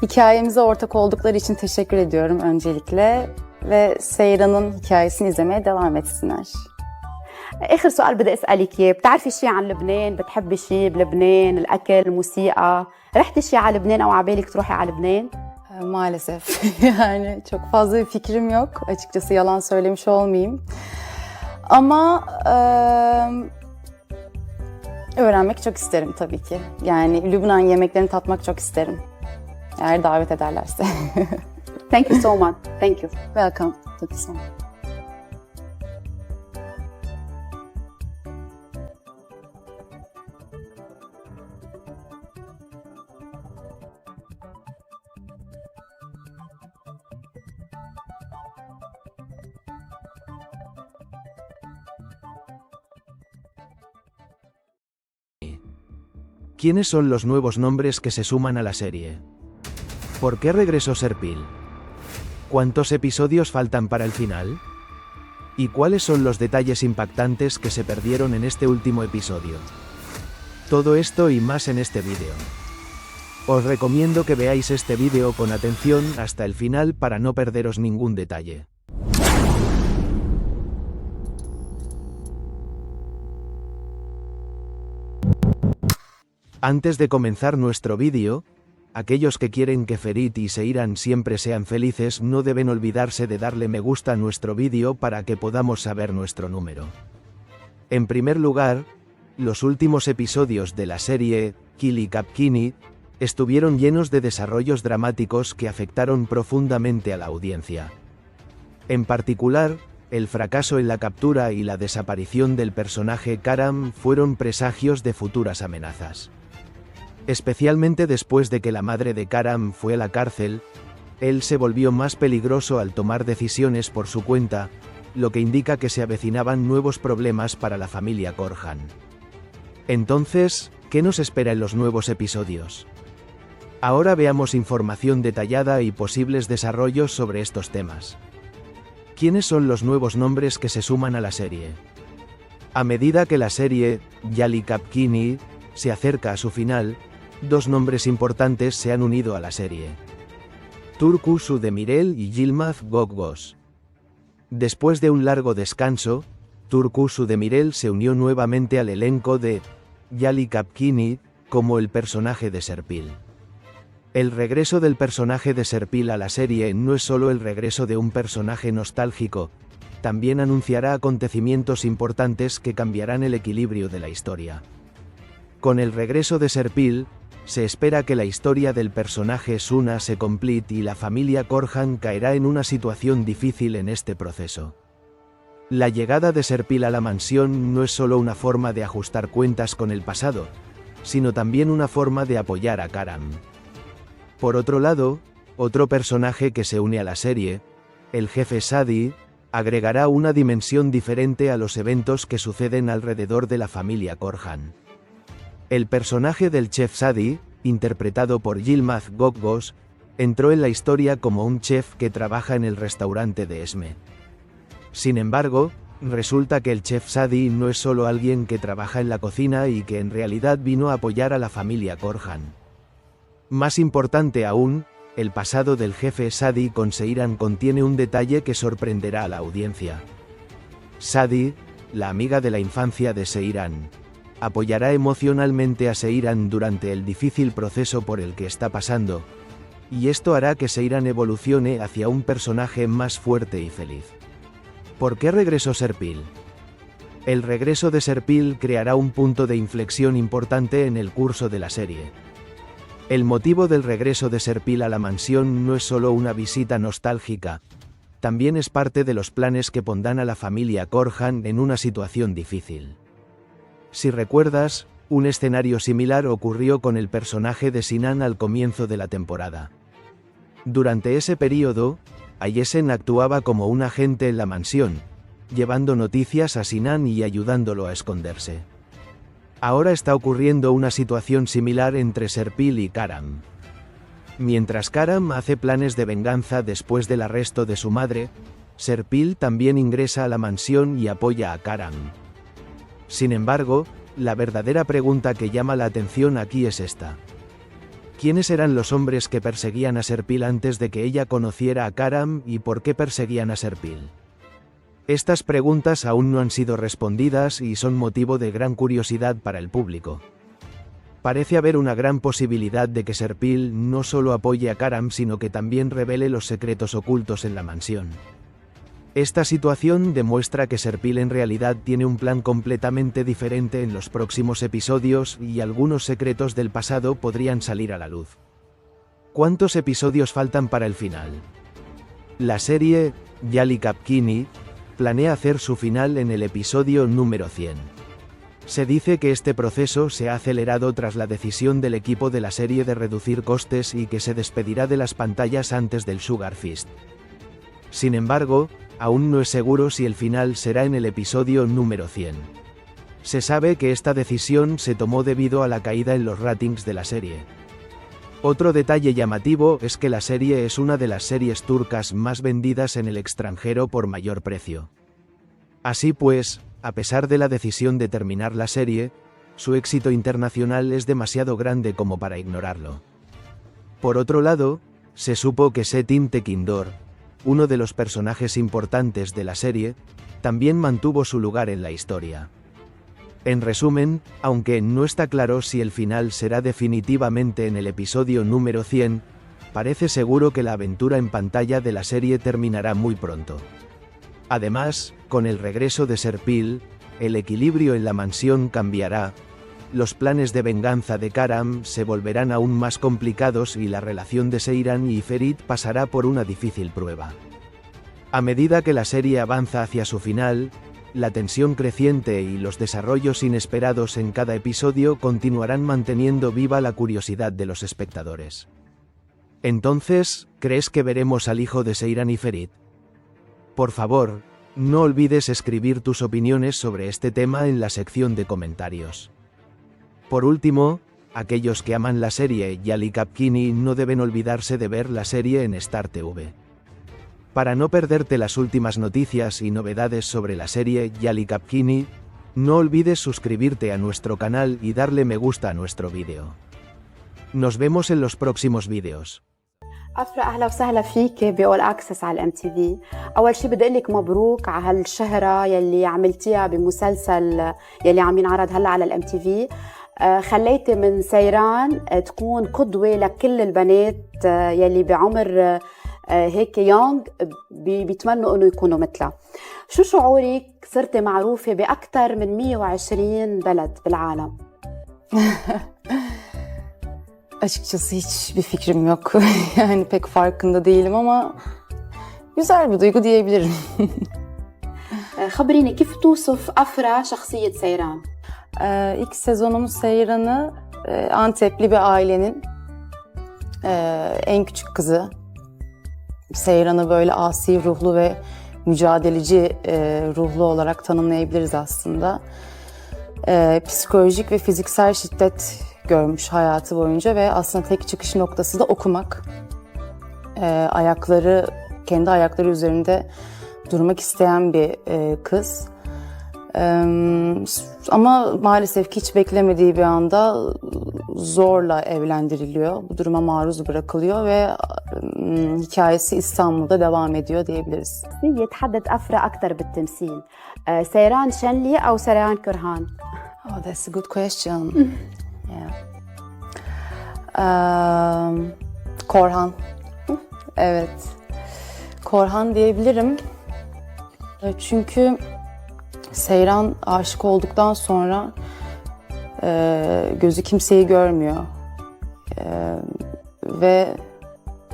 Hikayemize ortak oldukları için teşekkür ediyorum öncelikle ve Seyran'ın hikayesini izlemeye devam etsinler. اخر سؤال بدي اسالك اياه، بتعرفي شيء عن لبنان؟ بتحبي شيء بلبنان؟ الاكل، الموسيقى؟ رحتي شيء على لبنان او عبالك تروحي على لبنان؟ Maalesef yani çok fazla bir fikrim yok. Açıkçası yalan söylemiş olmayayım. Ama öğrenmek çok isterim tabii ki. Yani Lübnan yemeklerini tatmak çok isterim. Eğer davet ederlerse. Thank you so much. Thank you. Welcome. Thank you so much. ¿Quiénes son los nuevos nombres que se suman a la serie? ¿Por qué regresó Serpil? ¿Cuántos episodios faltan para el final? ¿Y cuáles son los detalles impactantes que se perdieron en este último episodio? Todo esto y más en este vídeo. Os recomiendo que veáis este vídeo con atención hasta el final para no perderos ningún detalle. Antes de comenzar nuestro vídeo, aquellos que quieren que Ferit y Seyran siempre sean felices no deben olvidarse de darle me gusta a nuestro vídeo para que podamos saber nuestro número. En primer lugar, los últimos episodios de la serie, Kili Kapkini, estuvieron llenos de desarrollos dramáticos que afectaron profundamente a la audiencia. En particular, el fracaso en la captura y la desaparición del personaje Karam fueron presagios de futuras amenazas. Especialmente después de que la madre de Karam fue a la cárcel, él se volvió más peligroso al tomar decisiones por su cuenta, lo que indica que se avecinaban nuevos problemas para la familia Korhan. Entonces, ¿qué nos espera en los nuevos episodios? Ahora veamos información detallada y posibles desarrollos sobre estos temas. ¿Quiénes son los nuevos nombres que se suman a la serie? A medida que la serie, Yali Kapkini, se acerca a su final, dos nombres importantes se han unido a la serie. Turku Sudemirel y Yilmaz Gogos. Después de un largo descanso, Turku Sudemirel se unió nuevamente al elenco de Yali Kapkini como el personaje de Serpil. El regreso del personaje de Serpil a la serie no es solo el regreso de un personaje nostálgico, también anunciará acontecimientos importantes que cambiarán el equilibrio de la historia. Con el regreso de Serpil, se espera que la historia del personaje Suna se complete y la familia Korhan caerá en una situación difícil en este proceso. La llegada de Serpil a la mansión no es solo una forma de ajustar cuentas con el pasado, sino también una forma de apoyar a Karam. Por otro lado, otro personaje que se une a la serie, el jefe Sadi, agregará una dimensión diferente a los eventos que suceden alrededor de la familia Korhan. El personaje del chef Sadi, interpretado por Yilmaz Gogos, entró en la historia como un chef que trabaja en el restaurante de Esme. Sin embargo, resulta que el chef Sadi no es solo alguien que trabaja en la cocina y que en realidad vino a apoyar a la familia Korhan. Más importante aún, el pasado del jefe Sadi con Seyran contiene un detalle que sorprenderá a la audiencia. Sadi, la amiga de la infancia de Seyran, apoyará emocionalmente a Seyran durante el difícil proceso por el que está pasando, y esto hará que Seyran evolucione hacia un personaje más fuerte y feliz. ¿Por qué regresó Serpil? El regreso de Serpil creará un punto de inflexión importante en el curso de la serie. El motivo del regreso de Serpil a la mansión no es solo una visita nostálgica, también es parte de los planes que pondrán a la familia Korhan en una situación difícil. Si recuerdas, un escenario similar ocurrió con el personaje de Sinan al comienzo de la temporada. Durante ese período, Ayesen actuaba como un agente en la mansión, llevando noticias a Sinan y ayudándolo a esconderse. Ahora está ocurriendo una situación similar entre Serpil y Karam. Mientras Karam hace planes de venganza después del arresto de su madre, Serpil también ingresa a la mansión y apoya a Karam. Sin embargo, la verdadera pregunta que llama la atención aquí es esta. ¿Quiénes eran los hombres que perseguían a Serpil antes de que ella conociera a Karam y por qué perseguían a Serpil? Estas preguntas aún no han sido respondidas y son motivo de gran curiosidad para el público. Parece haber una gran posibilidad de que Serpil no solo apoye a Karam sino que también revele los secretos ocultos en la mansión. Esta situación demuestra que Serpil en realidad tiene un plan completamente diferente en los próximos episodios y algunos secretos del pasado podrían salir a la luz. ¿Cuántos episodios faltan para el final? La serie Yali Kapkini planea hacer su final en el episodio número 100. Se dice que este proceso se ha acelerado tras la decisión del equipo de la serie de reducir costes y que se despedirá de las pantallas antes del Sugar Feast. Sin embargo, aún no es seguro si el final será en el episodio número 100. Se sabe que esta decisión se tomó debido a la caída en los ratings de la serie. Otro detalle llamativo es que la serie es una de las series turcas más vendidas en el extranjero por mayor precio. Así pues, a pesar de la decisión de terminar la serie, su éxito internacional es demasiado grande como para ignorarlo. Por otro lado, se supo que Çetin Tekindor, uno de los personajes importantes de la serie, también mantuvo su lugar en la historia. En resumen, aunque no está claro si el final será definitivamente en el episodio número 100, parece seguro que la aventura en pantalla de la serie terminará muy pronto. Además, con el regreso de Serpil, el equilibrio en la mansión cambiará, los planes de venganza de Karam se volverán aún más complicados y la relación de Seyran y Ferit pasará por una difícil prueba. A medida que la serie avanza hacia su final, la tensión creciente y los desarrollos inesperados en cada episodio continuarán manteniendo viva la curiosidad de los espectadores. Entonces, ¿crees que veremos al hijo de Seyran y Ferit? Por favor, no olvides escribir tus opiniones sobre este tema en la sección de comentarios. Por último, aquellos que aman la serie Yali Kapkini no deben olvidarse de ver la serie en Star TV. Para no perderte las últimas noticias y novedades sobre la serie Yali Kapkini, no olvides suscribirte a nuestro canal y darle me gusta a nuestro vídeo. Nos vemos en los próximos vídeos. أفرا أهلا وسهلا فيك بأول أكسس على الام تي في. أول شي بدي أقول لك مبروك على هالشهرة يلي عملتيها بمسلسل يلي عم ينعرض هلا على الام تي في. خليتي من سيران تكون قدوة لكل البنات يلي بعمر هيك يونغ بيتمنوا إنه يكونوا مثلها. شو شعورك صرتي معروفة بأكثر من 120 بلد بالعالم؟ Açıkçası hiçbir fikrim yok. Yani pek farkında değilim ama güzel bir duygu diyebilirim. خبريني كيف توصف أفرا شخصية سيران؟ İlk sezonumuz Seyran'ı Antepli bir ailenin en küçük kızı. Seyran'ı böyle asi ruhlu ve mücadeleci ruhlu olarak tanımlayabiliriz aslında. Psikolojik ve fiziksel şiddet görmüş hayatı boyunca ve aslında tek çıkış noktası da okumak. Kendi ayakları üzerinde durmak isteyen bir kız. Ama maalesef ki hiç beklemediği bir anda zorla evlendiriliyor. Bu duruma maruz bırakılıyor ve hikayesi İstanbul'da devam ediyor diyebiliriz. يتحدث أفرا أكثر بالتمثيل. سيران شنلي أو سيران كرهان؟ Oh, that's a good question. Yeah. Korhan. Evet. Korhan diyebilirim. Çünkü Seyran aşık olduktan sonra gözü kimseyi görmüyor. Ve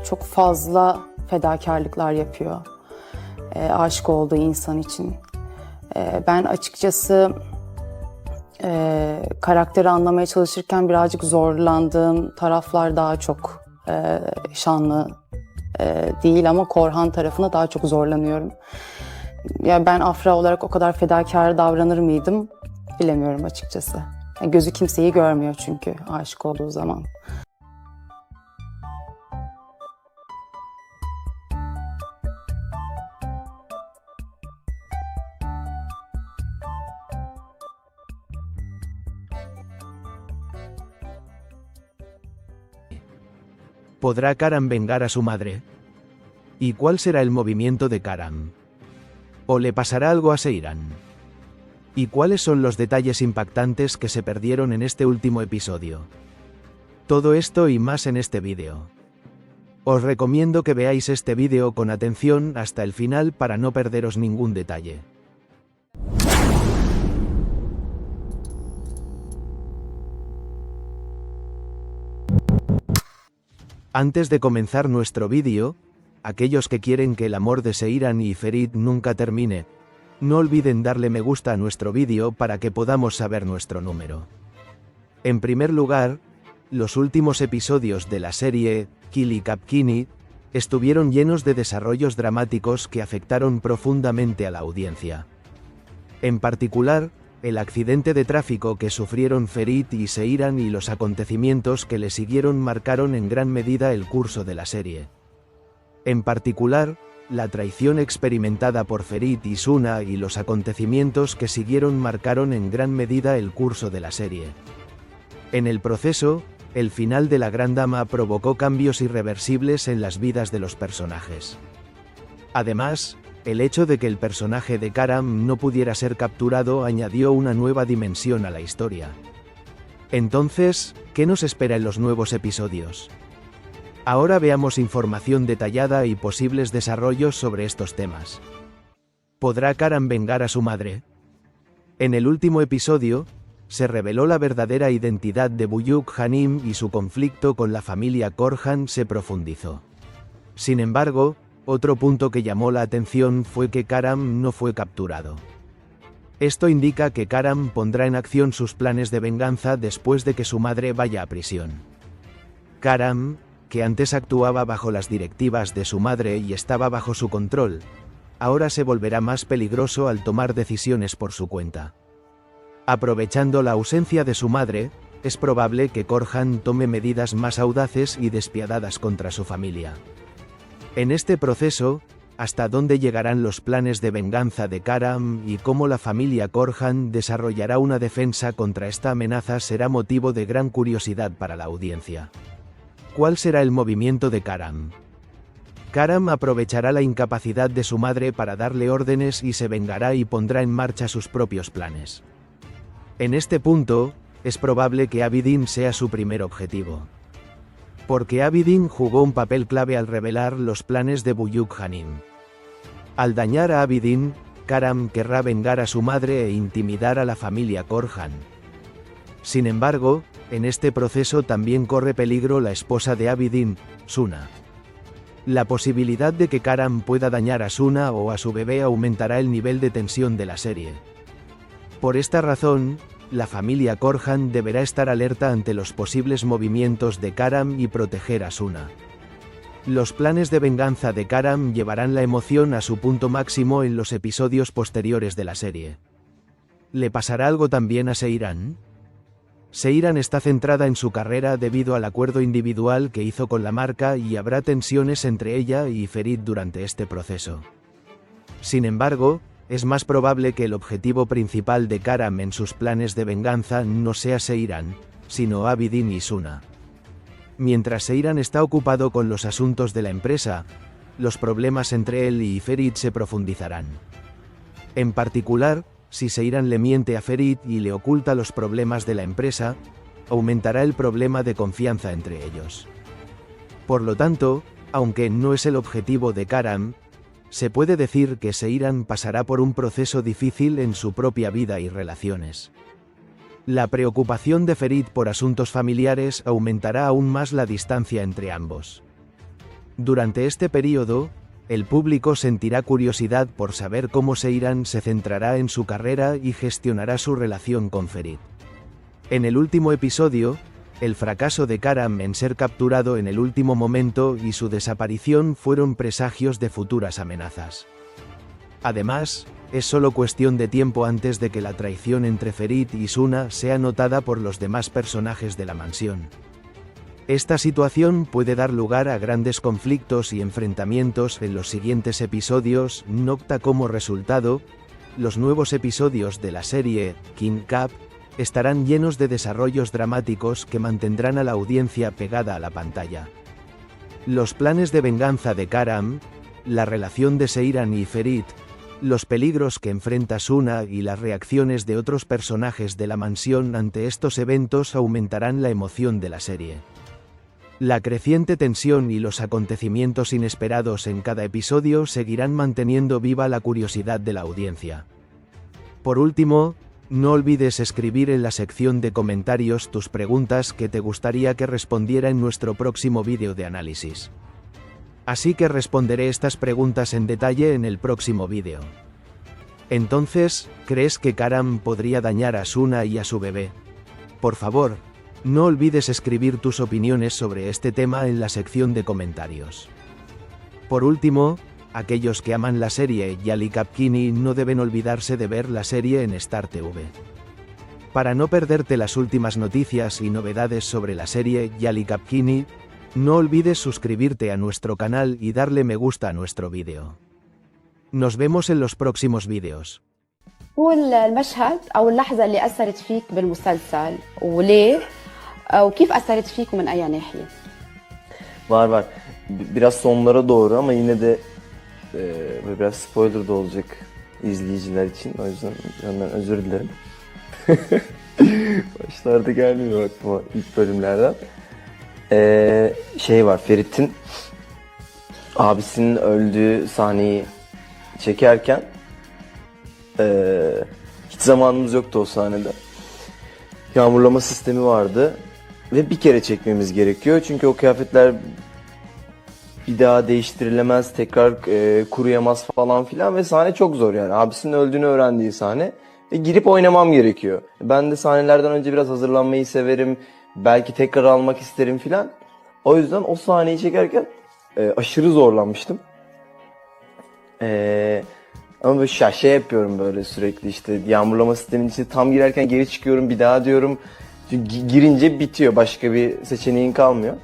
çok fazla fedakarlıklar yapıyor. Aşık olduğu insan için. Ben açıkçası karakteri anlamaya çalışırken birazcık zorlandığım taraflar daha çok şanlı değil ama Korhan tarafına daha çok zorlanıyorum. Ya ben Afra olarak o kadar fedakar davranır mıydım bilemiyorum açıkçası. Gözü kimseyi görmüyor çünkü aşık olduğu zaman. ¿Podrá Karam vengar a su madre? ¿Y cuál será el movimiento de Karam? ¿O le pasará algo a Seiran? ¿Y cuáles son los detalles impactantes que se perdieron en este último episodio? Todo esto y más en este vídeo. Os recomiendo que veáis este vídeo con atención hasta el final para no perderos ningún detalle. Antes de comenzar nuestro vídeo, aquellos que quieren que el amor de Seiran y Ferit nunca termine, no olviden darle me gusta a nuestro vídeo para que podamos saber nuestro número. En primer lugar, los últimos episodios de la serie, Kili Kapkini, estuvieron llenos de desarrollos dramáticos que afectaron profundamente a la audiencia. En particular, el accidente de tráfico que sufrieron Ferit y Seiran y los acontecimientos que le siguieron marcaron en gran medida el curso de la serie. En particular, la traición experimentada por Ferit y Suna y los acontecimientos que siguieron marcaron en gran medida el curso de la serie. En el proceso, el final de la Gran Dama provocó cambios irreversibles en las vidas de los personajes. Además, el hecho de que el personaje de Karam no pudiera ser capturado añadió una nueva dimensión a la historia. Entonces, ¿qué nos espera en los nuevos episodios? Ahora veamos información detallada y posibles desarrollos sobre estos temas. ¿Podrá Karam vengar a su madre? En el último episodio, se reveló la verdadera identidad de Buyuk Hanim y su conflicto con la familia Korhan se profundizó. Sin embargo, otro punto que llamó la atención fue que Karam no fue capturado. Esto indica que Karam pondrá en acción sus planes de venganza después de que su madre vaya a prisión. Karam, que antes actuaba bajo las directivas de su madre y estaba bajo su control, ahora se volverá más peligroso al tomar decisiones por su cuenta. Aprovechando la ausencia de su madre, es probable que Korhan tome medidas más audaces y despiadadas contra su familia. En este proceso, ¿hasta dónde llegarán los planes de venganza de Karam y cómo la familia Korhan desarrollará una defensa contra esta amenaza será motivo de gran curiosidad para la audiencia? ¿Cuál será el movimiento de Karam? Karam aprovechará la incapacidad de su madre para darle órdenes y se vengará y pondrá en marcha sus propios planes. En este punto, es probable que Abidin sea su primer objetivo. Porque Abidin jugó un papel clave al revelar los planes de Buyuk Hanim. Al dañar a Abidin, Karam querrá vengar a su madre e intimidar a la familia Korhan. Sin embargo, en este proceso también corre peligro la esposa de Abidin, Suna. La posibilidad de que Karam pueda dañar a Suna o a su bebé aumentará el nivel de tensión de la serie. Por esta razón, la familia Korhan deberá estar alerta ante los posibles movimientos de Karam y proteger a Suna. Los planes de venganza de Karam llevarán la emoción a su punto máximo en los episodios posteriores de la serie. ¿Le pasará algo también a Seiran? Seiran está centrada en su carrera debido al acuerdo individual que hizo con la marca y habrá tensiones entre ella y Ferit durante este proceso. Sin embargo, es más probable que el objetivo principal de Karam en sus planes de venganza no sea Seiran, sino Abidin y Suna. Mientras Seiran está ocupado con los asuntos de la empresa, los problemas entre él y Ferit se profundizarán. En particular, si Seiran le miente a Ferit y le oculta los problemas de la empresa, aumentará el problema de confianza entre ellos. Por lo tanto, aunque no es el objetivo de Karam, se puede decir que Seiran pasará por un proceso difícil en su propia vida y relaciones. La preocupación de Ferit por asuntos familiares aumentará aún más la distancia entre ambos. Durante este período, el público sentirá curiosidad por saber cómo Seiran se centrará en su carrera y gestionará su relación con Ferit. En el último episodio, el fracaso de Karam en ser capturado en el último momento y su desaparición fueron presagios de futuras amenazas. Además, es solo cuestión de tiempo antes de que la traición entre Ferit y Suna sea notada por los demás personajes de la mansión. Esta situación puede dar lugar a grandes conflictos y enfrentamientos en los siguientes episodios. Nota como resultado, los nuevos episodios de la serie, King Cap, estarán llenos de desarrollos dramáticos que mantendrán a la audiencia pegada a la pantalla. los planes de venganza de Karam, la relación de Seyran y Ferit, los peligros que enfrenta Suna y las reacciones de otros personajes de la mansión ante estos eventos aumentarán la emoción de la serie. La creciente tensión y los acontecimientos inesperados en cada episodio seguirán manteniendo viva la curiosidad de la audiencia. Por último, no olvides escribir en la sección de comentarios tus preguntas que te gustaría que respondiera en nuestro próximo vídeo de análisis. Así que responderé estas preguntas en detalle en el próximo vídeo. Entonces, ¿crees que Karam podría dañar a Suna y a su bebé? Por favor, no olvides escribir tus opiniones sobre este tema en la sección de comentarios. Por último, aquellos que aman la serie Yali Kapkini no deben olvidarse de ver la serie en Star TV. Para no perderte las últimas noticias y novedades sobre la serie Yali Kapkini, no olvides suscribirte a nuestro canal y darle me gusta a nuestro vídeo. Nos vemos en los próximos vídeos. هو المشهد أو اللحظة اللي أثرت فيك بالمسلسل وليه وكيف أثرت فيك ومن أي ناحية؟ Var. Biraz sonlara doğru ama yine de biraz spoiler da olacak izleyiciler için. O yüzden ondan özür dilerim. Başlarda gelmiyor aklıma ilk bölümlerden. Şey var, Ferit'in abisinin öldüğü sahneyi çekerken hiç zamanımız yoktu o sahnede. Yağmurlama sistemi vardı ve bir kere çekmemiz gerekiyor çünkü o kıyafetler bir daha değiştirilemez, tekrar kuruyamaz falan filan ve sahne çok zor yani. Abisinin öldüğünü öğrendiği sahne ve girip oynamam gerekiyor. Ben de sahnelerden önce biraz hazırlanmayı severim, belki tekrar almak isterim filan. O yüzden o sahneyi çekerken aşırı zorlanmıştım. Ama böyle şey yapıyorum böyle sürekli işte yağmurlama sistemin içine tam girerken geri çıkıyorum bir daha diyorum. Çünkü girince bitiyor, başka bir seçeneğin kalmıyor.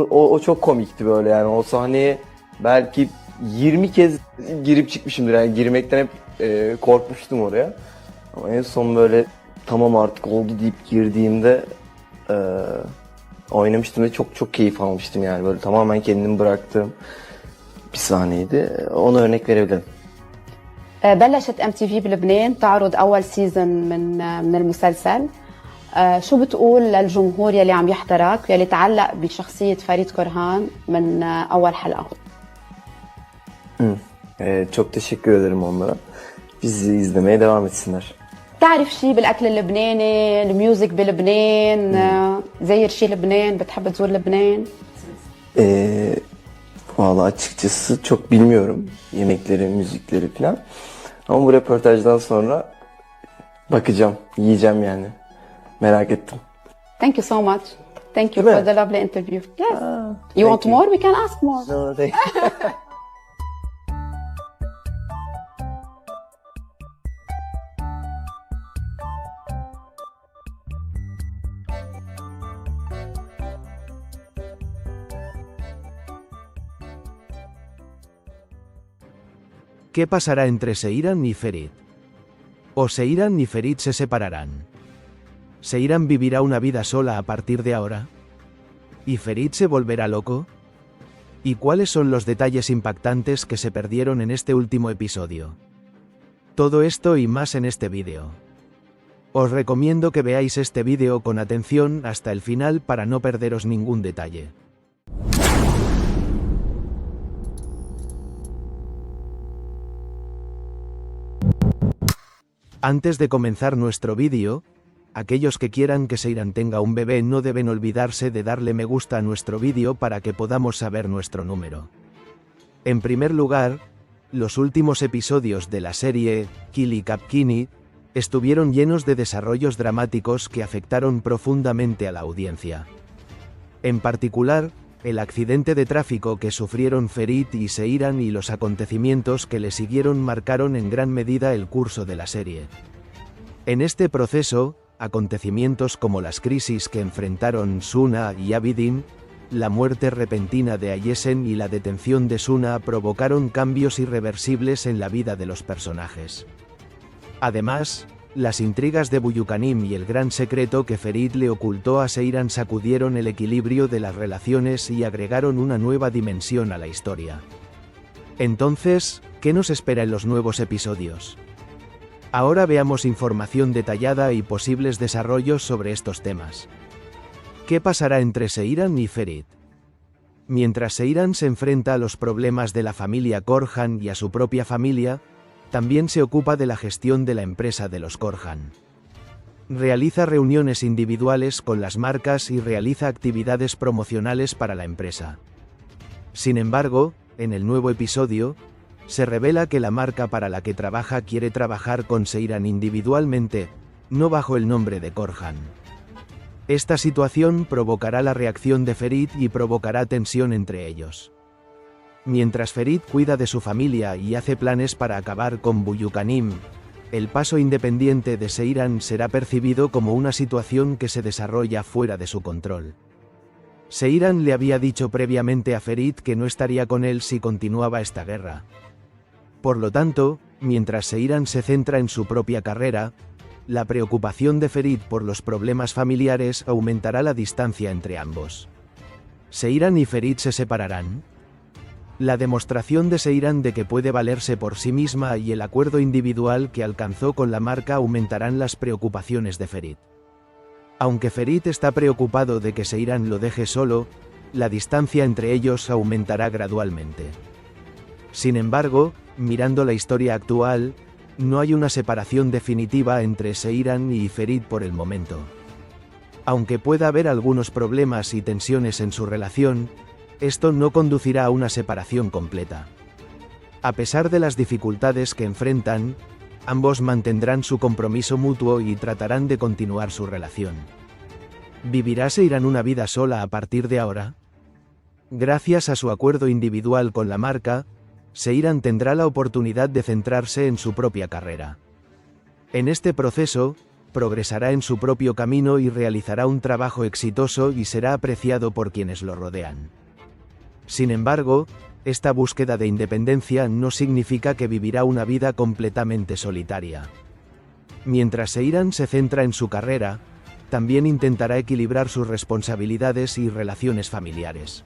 O çok komikti böyle yani o sahneye belki 20 kez girip çıkmışımdır yani girmekten hep korkmuştum oraya. Ama en son böyle tamam artık oldu deyip girdiğimde oynamıştım ve çok keyif almıştım yani böyle tamamen kendimi bıraktığım bir sahneydi. Ona örnek verebilirim. بلشت MTV بلبنان تعرض أول سيزن من المسلسل. شو بتقول للجمهور يلي عم يحضرك يلي تعلق بشخصية فريد كرهان من أول حلقة؟ Çok teşekkür ederim onlara. Bizi izlemeye devam etsinler. بتعرف شي بالأكل اللبناني، الميوزك بلبنان، زير شي لبنان، بتحب تزور لبنان؟ Vallahi açıkçası çok bilmiyorum yemekleri, müzikleri falan. Ama bu röportajdan sonra bakacağım, yiyeceğim yani. Merak ettim. Thank you so much. Thank you Değil for mi? the lovely interview. Yes. You want more? We can ask more. No, thank ¿Qué pasará entre Seyran y Ferit? ¿O Seyran y Ferit se separarán? ¿Seyran vivirá una vida sola a partir de ahora? ¿Y Ferit se volverá loco? ¿Y cuáles son los detalles impactantes que se perdieron en este último episodio? Todo esto y más en este vídeo. Os recomiendo que veáis este vídeo con atención hasta el final para no perderos ningún detalle. Antes de comenzar nuestro vídeo, aquellos que quieran que Seyran tenga un bebé no deben olvidarse de darle me gusta a nuestro vídeo para que podamos saber nuestro número. En primer lugar, los últimos episodios de la serie Yali Kapkini estuvieron llenos de desarrollos dramáticos que afectaron profundamente a la audiencia. En particular, el accidente de tráfico que sufrieron Ferit y Seyran y los acontecimientos que le siguieron marcaron en gran medida el curso de la serie. En este proceso, acontecimientos como las crisis que enfrentaron Suna y Abidin, la muerte repentina de Ayesen y la detención de Suna provocaron cambios irreversibles en la vida de los personajes. Además, las intrigas de Buyukanim y el gran secreto que Ferit le ocultó a Seyran sacudieron el equilibrio de las relaciones y agregaron una nueva dimensión a la historia. Entonces, ¿qué nos espera en los nuevos episodios? Ahora veamos información detallada y posibles desarrollos sobre estos temas. ¿Qué pasará entre Seyran y Ferit? Mientras Seyran se enfrenta a los problemas de la familia Korhan y a su propia familia, también se ocupa de la gestión de la empresa de los Korhan. Realiza reuniones individuales con las marcas y realiza actividades promocionales para la empresa. Sin embargo, en el nuevo episodio, se revela que la marca para la que trabaja quiere trabajar con Seyran individualmente, no bajo el nombre de Korhan. Esta situación provocará la reacción de Ferit y provocará tensión entre ellos. Mientras Ferit cuida de su familia y hace planes para acabar con Buyukanim, el paso independiente de Seyran será percibido como una situación que se desarrolla fuera de su control. Seyran le había dicho previamente a Ferit que no estaría con él si continuaba esta guerra. Por lo tanto, mientras Seyran se centra en su propia carrera, la preocupación de Ferit por los problemas familiares aumentará la distancia entre ambos. ¿Seyran y Ferit se separarán? La demostración de Seyran de que puede valerse por sí misma y el acuerdo individual que alcanzó con la marca aumentarán las preocupaciones de Ferit. Aunque Ferit está preocupado de que Seyran lo deje solo, la distancia entre ellos aumentará gradualmente. Sin embargo, mirando la historia actual, no hay una separación definitiva entre Seyran y Ferit por el momento. Aunque pueda haber algunos problemas y tensiones en su relación, esto no conducirá a una separación completa. A pesar de las dificultades que enfrentan, ambos mantendrán su compromiso mutuo y tratarán de continuar su relación. ¿Vivirá Seyran una vida sola a partir de ahora? Gracias a su acuerdo individual con la marca, Seyran tendrá la oportunidad de centrarse en su propia carrera. En este proceso, progresará en su propio camino y realizará un trabajo exitoso y será apreciado por quienes lo rodean. Sin embargo, esta búsqueda de independencia no significa que vivirá una vida completamente solitaria. Mientras Seyran se centra en su carrera, también intentará equilibrar sus responsabilidades y relaciones familiares.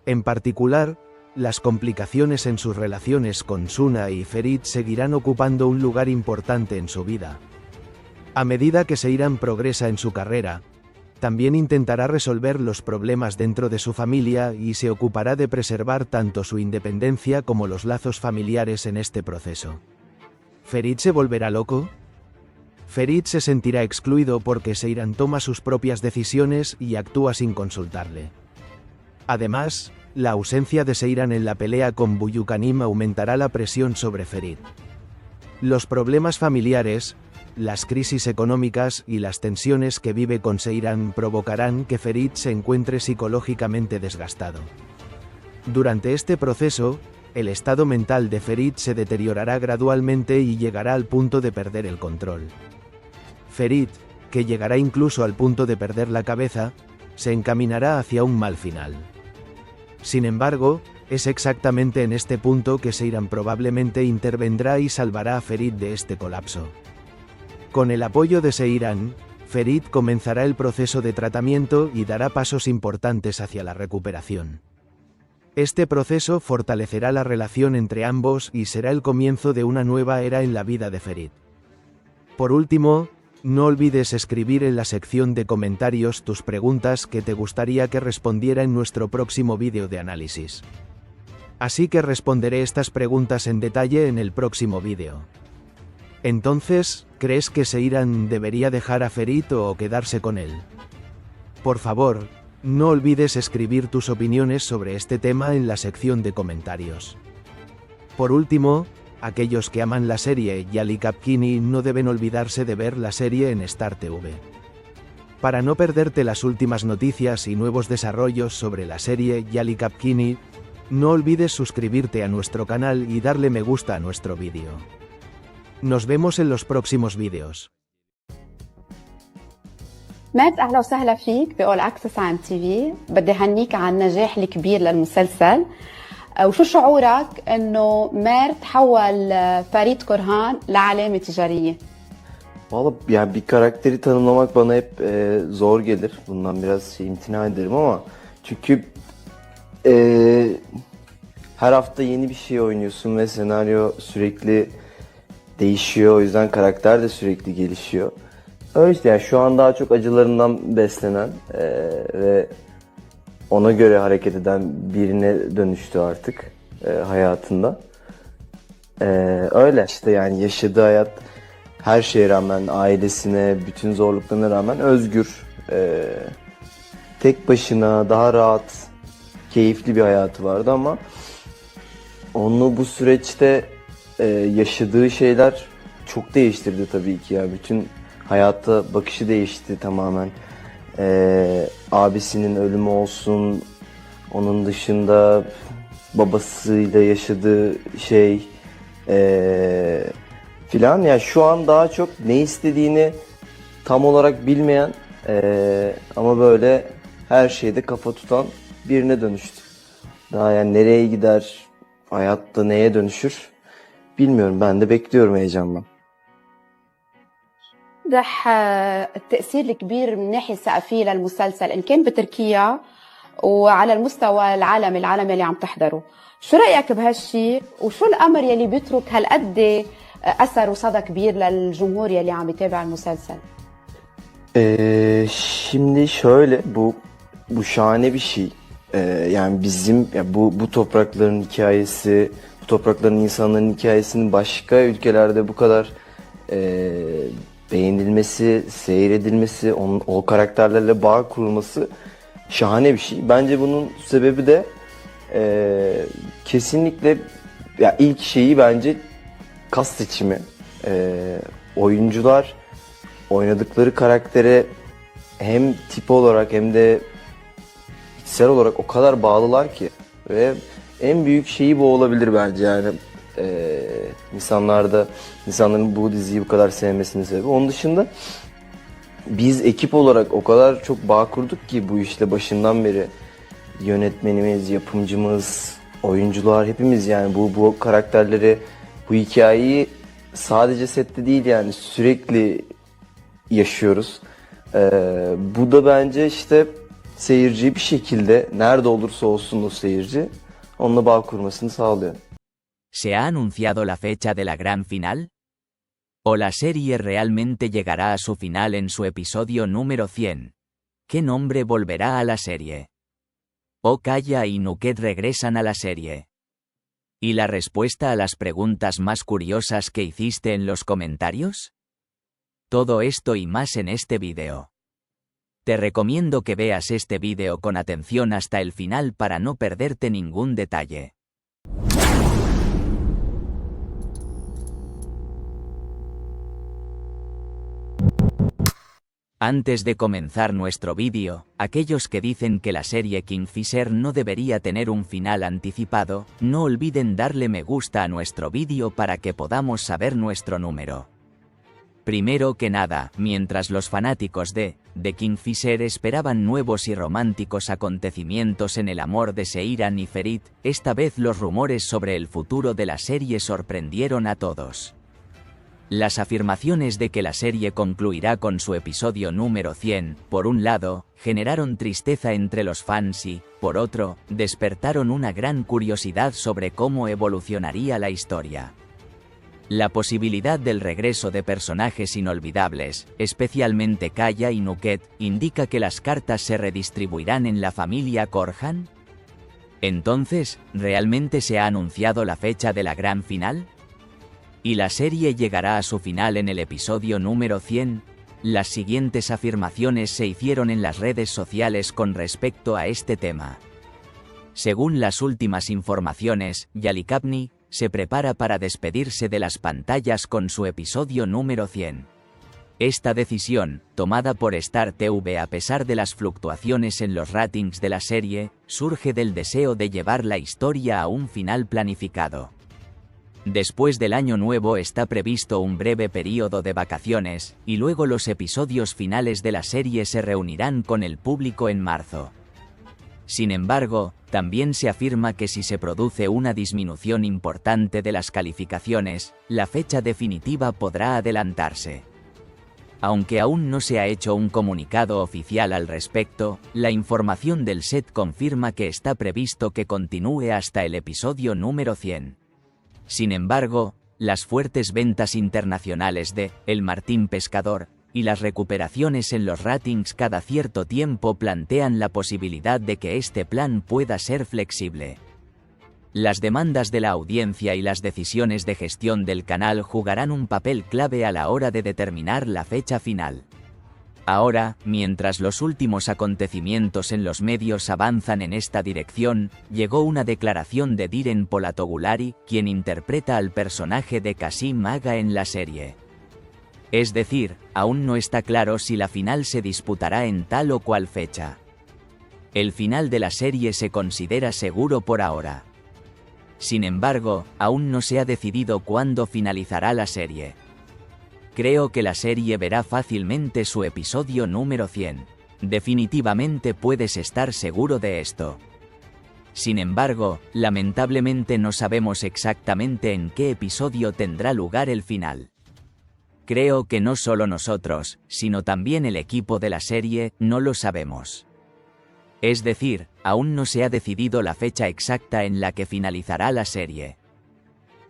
En particular, las complicaciones en sus relaciones con Suna y Ferit seguirán ocupando un lugar importante en su vida. A medida que Seyran progresa en su carrera, también intentará resolver los problemas dentro de su familia y se ocupará de preservar tanto su independencia como los lazos familiares en este proceso. ¿Ferit se volverá loco? Ferit se sentirá excluido porque Seyran toma sus propias decisiones y actúa sin consultarle. Además, la ausencia de Seyran en la pelea con Buyukanim aumentará la presión sobre Ferit. Los problemas familiares, las crisis económicas y las tensiones que vive con Seyran provocarán que Ferit se encuentre psicológicamente desgastado. Durante este proceso, el estado mental de Ferit se deteriorará gradualmente y llegará al punto de perder el control. Ferit, que llegará incluso al punto de perder la cabeza, se encaminará hacia un mal final. Sin embargo, es exactamente en este punto que Seyran probablemente intervendrá y salvará a Ferit de este colapso. Con el apoyo de Seyran, Ferit comenzará el proceso de tratamiento y dará pasos importantes hacia la recuperación. Este proceso fortalecerá la relación entre ambos y será el comienzo de una nueva era en la vida de Ferit. Por último, no olvides escribir en la sección de comentarios tus preguntas que te gustaría que respondiera en nuestro próximo vídeo de análisis. Así que responderé estas preguntas en detalle en el próximo vídeo. Entonces, ¿crees que Seyran debería dejar a Ferit o quedarse con él? Por favor, no olvides escribir tus opiniones sobre este tema en la sección de comentarios. Por último, aquellos que aman la serie Yali Kapkini no deben olvidarse de ver la serie en Star TV. Para no perderte las últimas noticias y nuevos desarrollos sobre la serie Yali Kapkini, no olvides suscribirte a nuestro canal y darle me gusta a nuestro vídeo. Nos vemos en los próximos vídeos. مات أهلا وسهلا فيك بأول أكسس عن تي في. بدي هنيك على النجاح الكبير للمسلسل. وشو شعورك إنه مات تحول فريد كورهان لعلامة تجارية؟ Valla yani bir karakteri tanımlamak bana hep zor gelir. Bundan biraz imtina ederim ama çünkü e, her hafta yeni bir şey oynuyorsun ve senaryo sürekli değişiyor. O yüzden karakter de sürekli gelişiyor. Öyle işte yani şu an daha çok acılarından beslenen ve ona göre hareket eden birine dönüştü artık hayatında. Öyle işte yani yaşadığı hayat her şeye rağmen, ailesine, bütün zorluklarına rağmen özgür, tek başına, daha rahat, keyifli bir hayatı vardı ama onu bu süreçte yaşadığı şeyler çok değiştirdi tabii ki ya. Bütün hayata bakışı değişti tamamen. Abisinin ölümü olsun, onun dışında babasıyla yaşadığı şey filan. Yani şu an daha çok ne istediğini tam olarak bilmeyen ama böyle her şeyde kafa tutan birine dönüştü. Daha yani nereye gider, hayatta neye dönüşür bilmiyorum. Ben de bekliyorum heyecanla. واضح التأثير الكبير من الناحية الثقافية للمسلسل إن كان بتركيا وعلى المستوى العالمي اللي عم تحضره. شو رأيك بهالشي وشو الأمر يلي بيترك هالقد أثر وصدى كبير للجمهور يلي عم يتابع المسلسل؟ Şimdi şöyle bu şahane bir şey. Yani bizim ya bu toprakların hikayesi, bu toprakların insanların hikayesinin başka ülkelerde bu kadar beğenilmesi, seyredilmesi, o karakterlerle bağ kurulması şahane bir şey. Bence bunun sebebi de kesinlikle ya ilk şeyi bence kas seçimi. Oyuncular oynadıkları karaktere hem tip olarak hem de içsel olarak o kadar bağlılar ki ve en büyük şeyi bu olabilir bence yani insanların bu diziyi bu kadar sevmesinin sebebi. Onun dışında biz ekip olarak o kadar çok bağ kurduk ki bu işle başından beri yönetmenimiz, yapımcımız, oyuncular hepimiz yani bu karakterleri, bu hikayeyi sadece sette değil yani sürekli yaşıyoruz. Bu da bence işte seyirciyi bir şekilde nerede olursa olsun o seyirci onunla bağ kurmasını sağlıyor. ¿Se ha anunciado la fecha de la gran final? ¿O la serie realmente llegará a su final en su episodio número 100? ¿Qué nombre volverá a la serie? ¿O Kaya y Nuket regresan a la serie? ¿Y la respuesta a las preguntas más curiosas que hiciste en los comentarios? Todo esto y más en este vídeo. Te recomiendo que veas este vídeo con atención hasta el final para no perderte ningún detalle. Antes de comenzar nuestro vídeo, aquellos que dicen que la serie Kingfisher no debería tener un final anticipado, no olviden darle me gusta a nuestro vídeo para que podamos saber nuestro número. Primero que nada, mientras los fanáticos de Kingfisher esperaban nuevos y románticos acontecimientos en el amor de Seiran y Ferit, esta vez los rumores sobre el futuro de la serie sorprendieron a todos. Las afirmaciones de que la serie concluirá con su episodio número 100, por un lado, generaron tristeza entre los fans y, por otro, despertaron una gran curiosidad sobre cómo evolucionaría la historia. La posibilidad del regreso de personajes inolvidables, especialmente Kaya y Nuket, indica que las cartas se redistribuirán en la familia Korhan. Entonces, ¿realmente se ha anunciado la fecha de la gran final? ¿Y la serie llegará a su final en el episodio número 100? Las siguientes afirmaciones se hicieron en las redes sociales con respecto a este tema. Según las últimas informaciones, Yalikapni se prepara para despedirse de las pantallas con su episodio número 100. Esta decisión, tomada por Star TV a pesar de las fluctuaciones en los ratings de la serie, surge del deseo de llevar la historia a un final planificado. Después del año nuevo está previsto un breve período de vacaciones, y luego los episodios finales de la serie se reunirán con el público en marzo. Sin embargo, también se afirma que si se produce una disminución importante de las calificaciones, la fecha definitiva podrá adelantarse. Aunque aún no se ha hecho un comunicado oficial al respecto, la información del set confirma que está previsto que continúe hasta el episodio número 100. Sin embargo, las fuertes ventas internacionales de El Martín Pescador y las recuperaciones en los ratings cada cierto tiempo plantean la posibilidad de que este plan pueda ser flexible. Las demandas de la audiencia y las decisiones de gestión del canal jugarán un papel clave a la hora de determinar la fecha final. Ahora, mientras los últimos acontecimientos en los medios avanzan en esta dirección, llegó una declaración de Diren Polatogulari, quien interpreta al personaje de Kasim Aga en la serie. Es decir, aún no está claro si la final se disputará en tal o cual fecha. El final de la serie se considera seguro por ahora. Sin embargo, aún no se ha decidido cuándo finalizará la serie. Creo que la serie verá fácilmente su episodio número 100. Definitivamente puedes estar seguro de esto. Sin embargo, lamentablemente no sabemos exactamente en qué episodio tendrá lugar el final. Creo que no solo nosotros, sino también el equipo de la serie, no lo sabemos. Es decir, aún no se ha decidido la fecha exacta en la que finalizará la serie.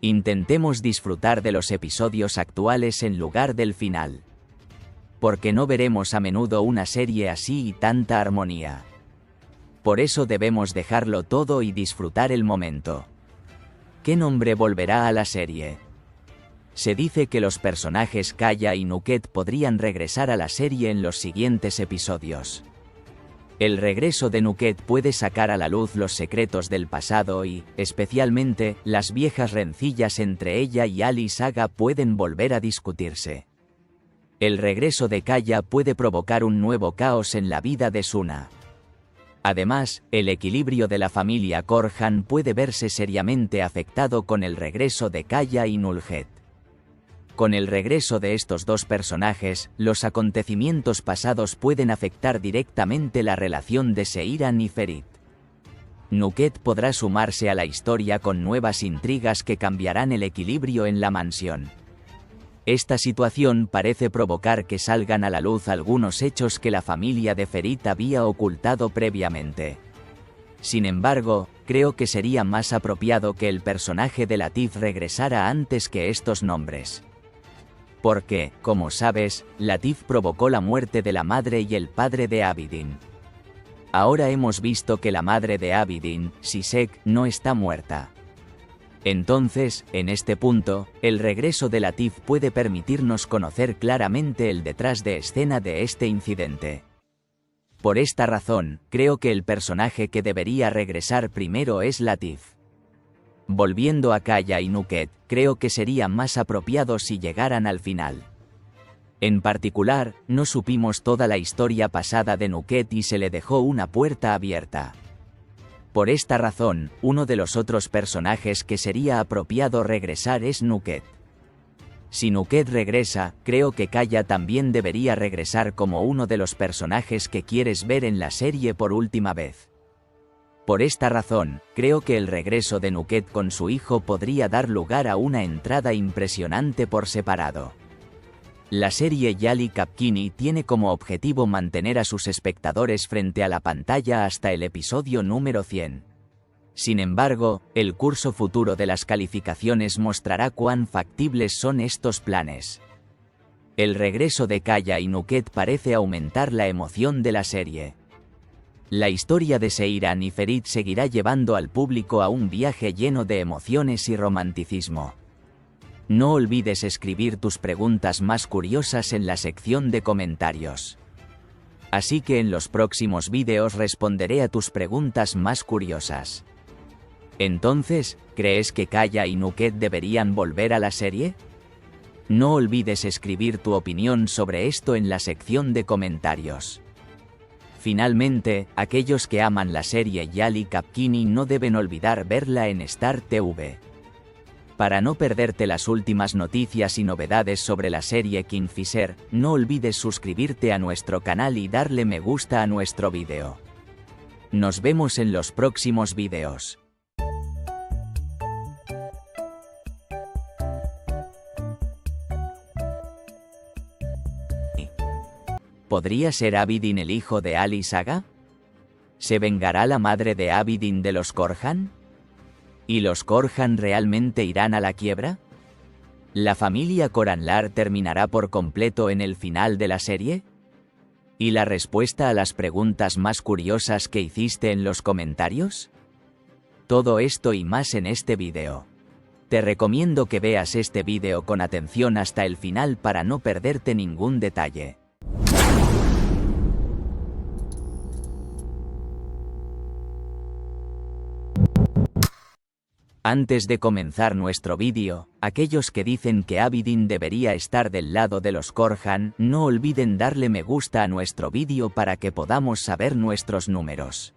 Intentemos disfrutar de los episodios actuales en lugar del final. Porque no veremos a menudo una serie así y tanta armonía. Por eso debemos dejarlo todo y disfrutar el momento. ¿Qué nombre volverá a la serie? Se dice que los personajes Kaya y Nuket podrían regresar a la serie en los siguientes episodios. El regreso de Nuket puede sacar a la luz los secretos del pasado y, especialmente, las viejas rencillas entre ella y Ali Saga pueden volver a discutirse. El regreso de Kaya puede provocar un nuevo caos en la vida de Suna. Además, el equilibrio de la familia Korhan puede verse seriamente afectado con el regreso de Kaya y Nulhet. Con el regreso de estos dos personajes, los acontecimientos pasados pueden afectar directamente la relación de Seiran y Ferit. Nuket podrá sumarse a la historia con nuevas intrigas que cambiarán el equilibrio en la mansión. Esta situación parece provocar que salgan a la luz algunos hechos que la familia de Ferit había ocultado previamente. Sin embargo, creo que sería más apropiado que el personaje de Latif regresara antes que estos nombres. Porque, como sabes, Latif provocó la muerte de la madre y el padre de Abidin. Ahora hemos visto que la madre de Abidin, Sisek, no está muerta. Entonces, en este punto, el regreso de Latif puede permitirnos conocer claramente el detrás de escena de este incidente. Por esta razón, creo que el personaje que debería regresar primero es Latif. Volviendo a Kaya y Nuket, creo que sería más apropiado si llegaran al final. En particular, no supimos toda la historia pasada de Nuket y se le dejó una puerta abierta. Por esta razón, uno de los otros personajes que sería apropiado regresar es Nuket. Si Nuket regresa, creo que Kaya también debería regresar como uno de los personajes que quieres ver en la serie por última vez. Por esta razón, creo que el regreso de Nuket con su hijo podría dar lugar a una entrada impresionante por separado. La serie Yali Kapkini tiene como objetivo mantener a sus espectadores frente a la pantalla hasta el episodio número 100. Sin embargo, el curso futuro de las calificaciones mostrará cuán factibles son estos planes. El regreso de Kaya y Nuket parece aumentar la emoción de la serie. La historia de Seiran y Ferit seguirá llevando al público a un viaje lleno de emociones y romanticismo. No olvides escribir tus preguntas más curiosas en la sección de comentarios. Así que en los próximos vídeos responderé a tus preguntas más curiosas. Entonces, ¿crees que Kaya y Nuket deberían volver a la serie? No olvides escribir tu opinión sobre esto en la sección de comentarios. Finalmente, aquellos que aman la serie Yali Kapkini no deben olvidar verla en Star TV. Para no perderte las últimas noticias y novedades sobre la serie Kingfisher, no olvides suscribirte a nuestro canal y darle me gusta a nuestro vídeo. Nos vemos en los próximos vídeos. ¿Podría ser Abidin el hijo de Ali Saga? ¿Se vengará la madre de Abidin de los Korhan? ¿Y los Korhan realmente irán a la quiebra? ¿La familia Koranlar terminará por completo en el final de la serie? ¿Y la respuesta a las preguntas más curiosas que hiciste en los comentarios? Todo esto y más en este vídeo. Te recomiendo que veas este vídeo con atención hasta el final para no perderte ningún detalle. Antes de comenzar nuestro vídeo, aquellos que dicen que Abidin debería estar del lado de los Korhan, no olviden darle me gusta a nuestro vídeo para que podamos saber nuestros números.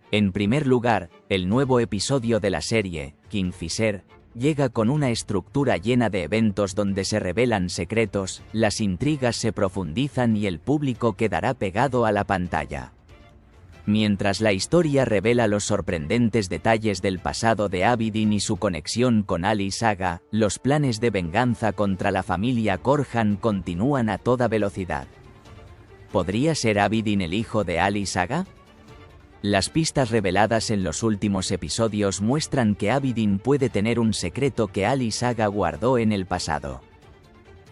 En primer lugar, el nuevo episodio de la serie, Kingfisher, llega con una estructura llena de eventos donde se revelan secretos, las intrigas se profundizan y el público quedará pegado a la pantalla. Mientras la historia revela los sorprendentes detalles del pasado de Abidin y su conexión con Ali Saga, los planes de venganza contra la familia Korhan continúan a toda velocidad. ¿Podría ser Abidin el hijo de Ali Saga? Las pistas reveladas en los últimos episodios muestran que Abidin puede tener un secreto que Ali Saga guardó en el pasado.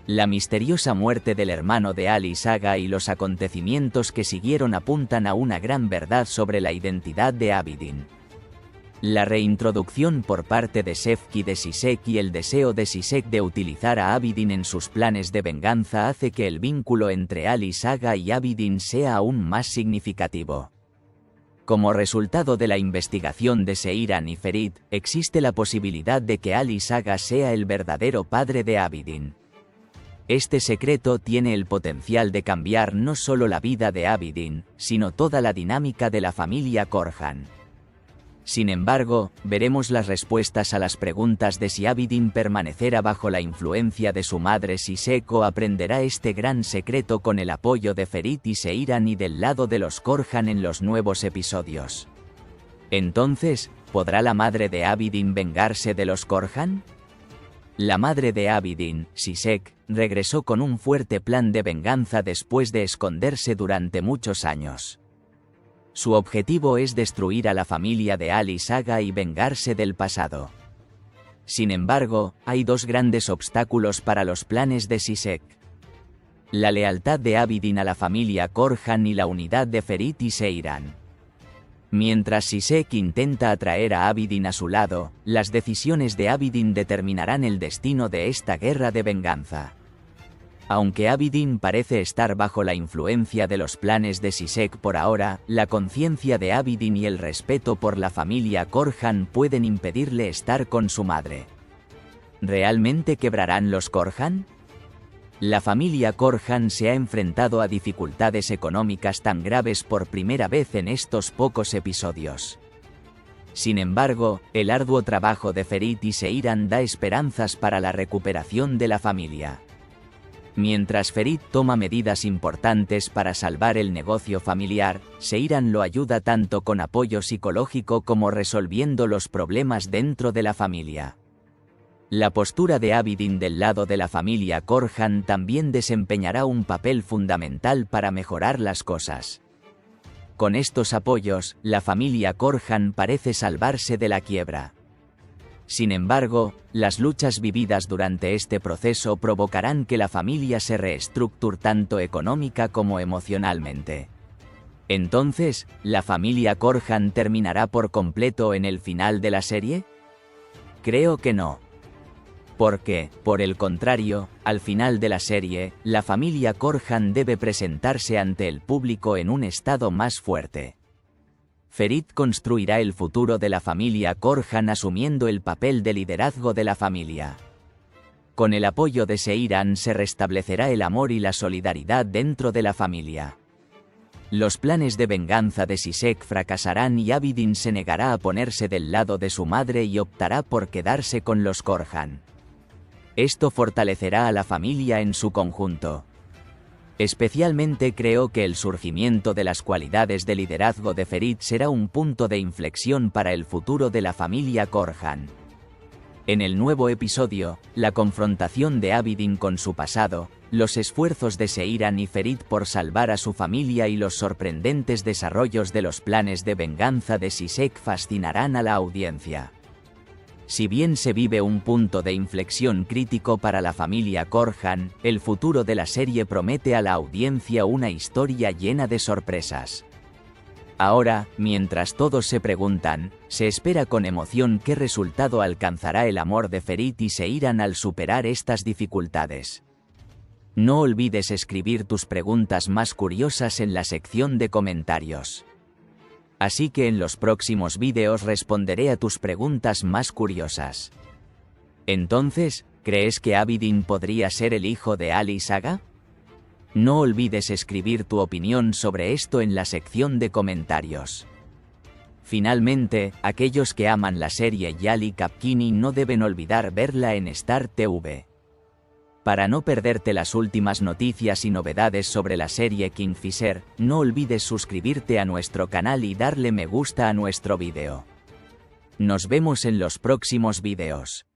La misteriosa muerte del hermano de Ali Saga y los acontecimientos que siguieron apuntan a una gran verdad sobre la identidad de Abidin. La reintroducción por parte de Shefki de Sisek y el deseo de Sisek de utilizar a Abidin en sus planes de venganza hace que el vínculo entre Ali Saga y Abidin sea aún más significativo. Como resultado de la investigación de Seiran y Ferit, existe la posibilidad de que Ali Saga sea el verdadero padre de Abidin. Este secreto tiene el potencial de cambiar no solo la vida de Abidin, sino toda la dinámica de la familia Korhan. Sin embargo, veremos las respuestas a las preguntas de si Abidin permanecerá bajo la influencia de su madre Sisek o aprenderá este gran secreto con el apoyo de Ferit y Seiran y del lado de los Korhan en los nuevos episodios. Entonces, ¿podrá la madre de Abidin vengarse de los Korhan? La madre de Abidin, Sisek, regresó con un fuerte plan de venganza después de esconderse durante muchos años. Su objetivo es destruir a la familia de Ali Saga y vengarse del pasado. Sin embargo, hay dos grandes obstáculos para los planes de Sisek: la lealtad de Abidin a la familia Korhan y la unidad de Ferit y Seiran. Mientras Sisek intenta atraer a Abidin a su lado, las decisiones de Abidin determinarán el destino de esta guerra de venganza. Aunque Abidin parece estar bajo la influencia de los planes de Sisek por ahora, la conciencia de Abidin y el respeto por la familia Korhan pueden impedirle estar con su madre. ¿Realmente quebrarán los Korhan? La familia Korhan se ha enfrentado a dificultades económicas tan graves por primera vez en estos pocos episodios. Sin embargo, el arduo trabajo de Ferit y Seiran da esperanzas para la recuperación de la familia. Mientras Ferit toma medidas importantes para salvar el negocio familiar, Seiran lo ayuda tanto con apoyo psicológico como resolviendo los problemas dentro de la familia. La postura de Abidin del lado de la familia Korhan también desempeñará un papel fundamental para mejorar las cosas. Con estos apoyos, la familia Korhan parece salvarse de la quiebra. Sin embargo, las luchas vividas durante este proceso provocarán que la familia se reestructure tanto económica como emocionalmente. Entonces, ¿la familia Korhan terminará por completo en el final de la serie? Creo que no. Porque, por el contrario, al final de la serie, la familia Korhan debe presentarse ante el público en un estado más fuerte. Ferit construirá el futuro de la familia Korhan asumiendo el papel de liderazgo de la familia. Con el apoyo de Seiran se restablecerá el amor y la solidaridad dentro de la familia. Los planes de venganza de Sisek fracasarán y Abidin se negará a ponerse del lado de su madre y optará por quedarse con los Korhan. Esto fortalecerá a la familia en su conjunto. Especialmente creo que el surgimiento de las cualidades de liderazgo de Ferit será un punto de inflexión para el futuro de la familia Korhan. En el nuevo episodio, la confrontación de Abidin con su pasado, Los esfuerzos de Seiran y Ferit por salvar a su familia y los sorprendentes desarrollos de los planes de venganza de Sisek fascinarán a la audiencia. Si bien se vive un punto de inflexión crítico para la familia Korhan, el futuro de la serie promete a la audiencia una historia llena de sorpresas. Ahora, mientras todos se preguntan, se espera con emoción qué resultado alcanzará el amor de Ferit y Seiran al superar estas dificultades. No olvides escribir tus preguntas más curiosas en la sección de comentarios. Así que en los próximos vídeos responderé a tus preguntas más curiosas. Entonces, ¿crees que Abidin podría ser el hijo de Ali Saga? No olvides escribir tu opinión sobre esto en la sección de comentarios. Finalmente, aquellos que aman la serie Yali Kapkini no deben olvidar verla en Star TV. Para no perderte las últimas noticias y novedades sobre la serie Kingfisher, no olvides suscribirte a nuestro canal y darle me gusta a nuestro vídeo. Nos vemos en los próximos vídeos.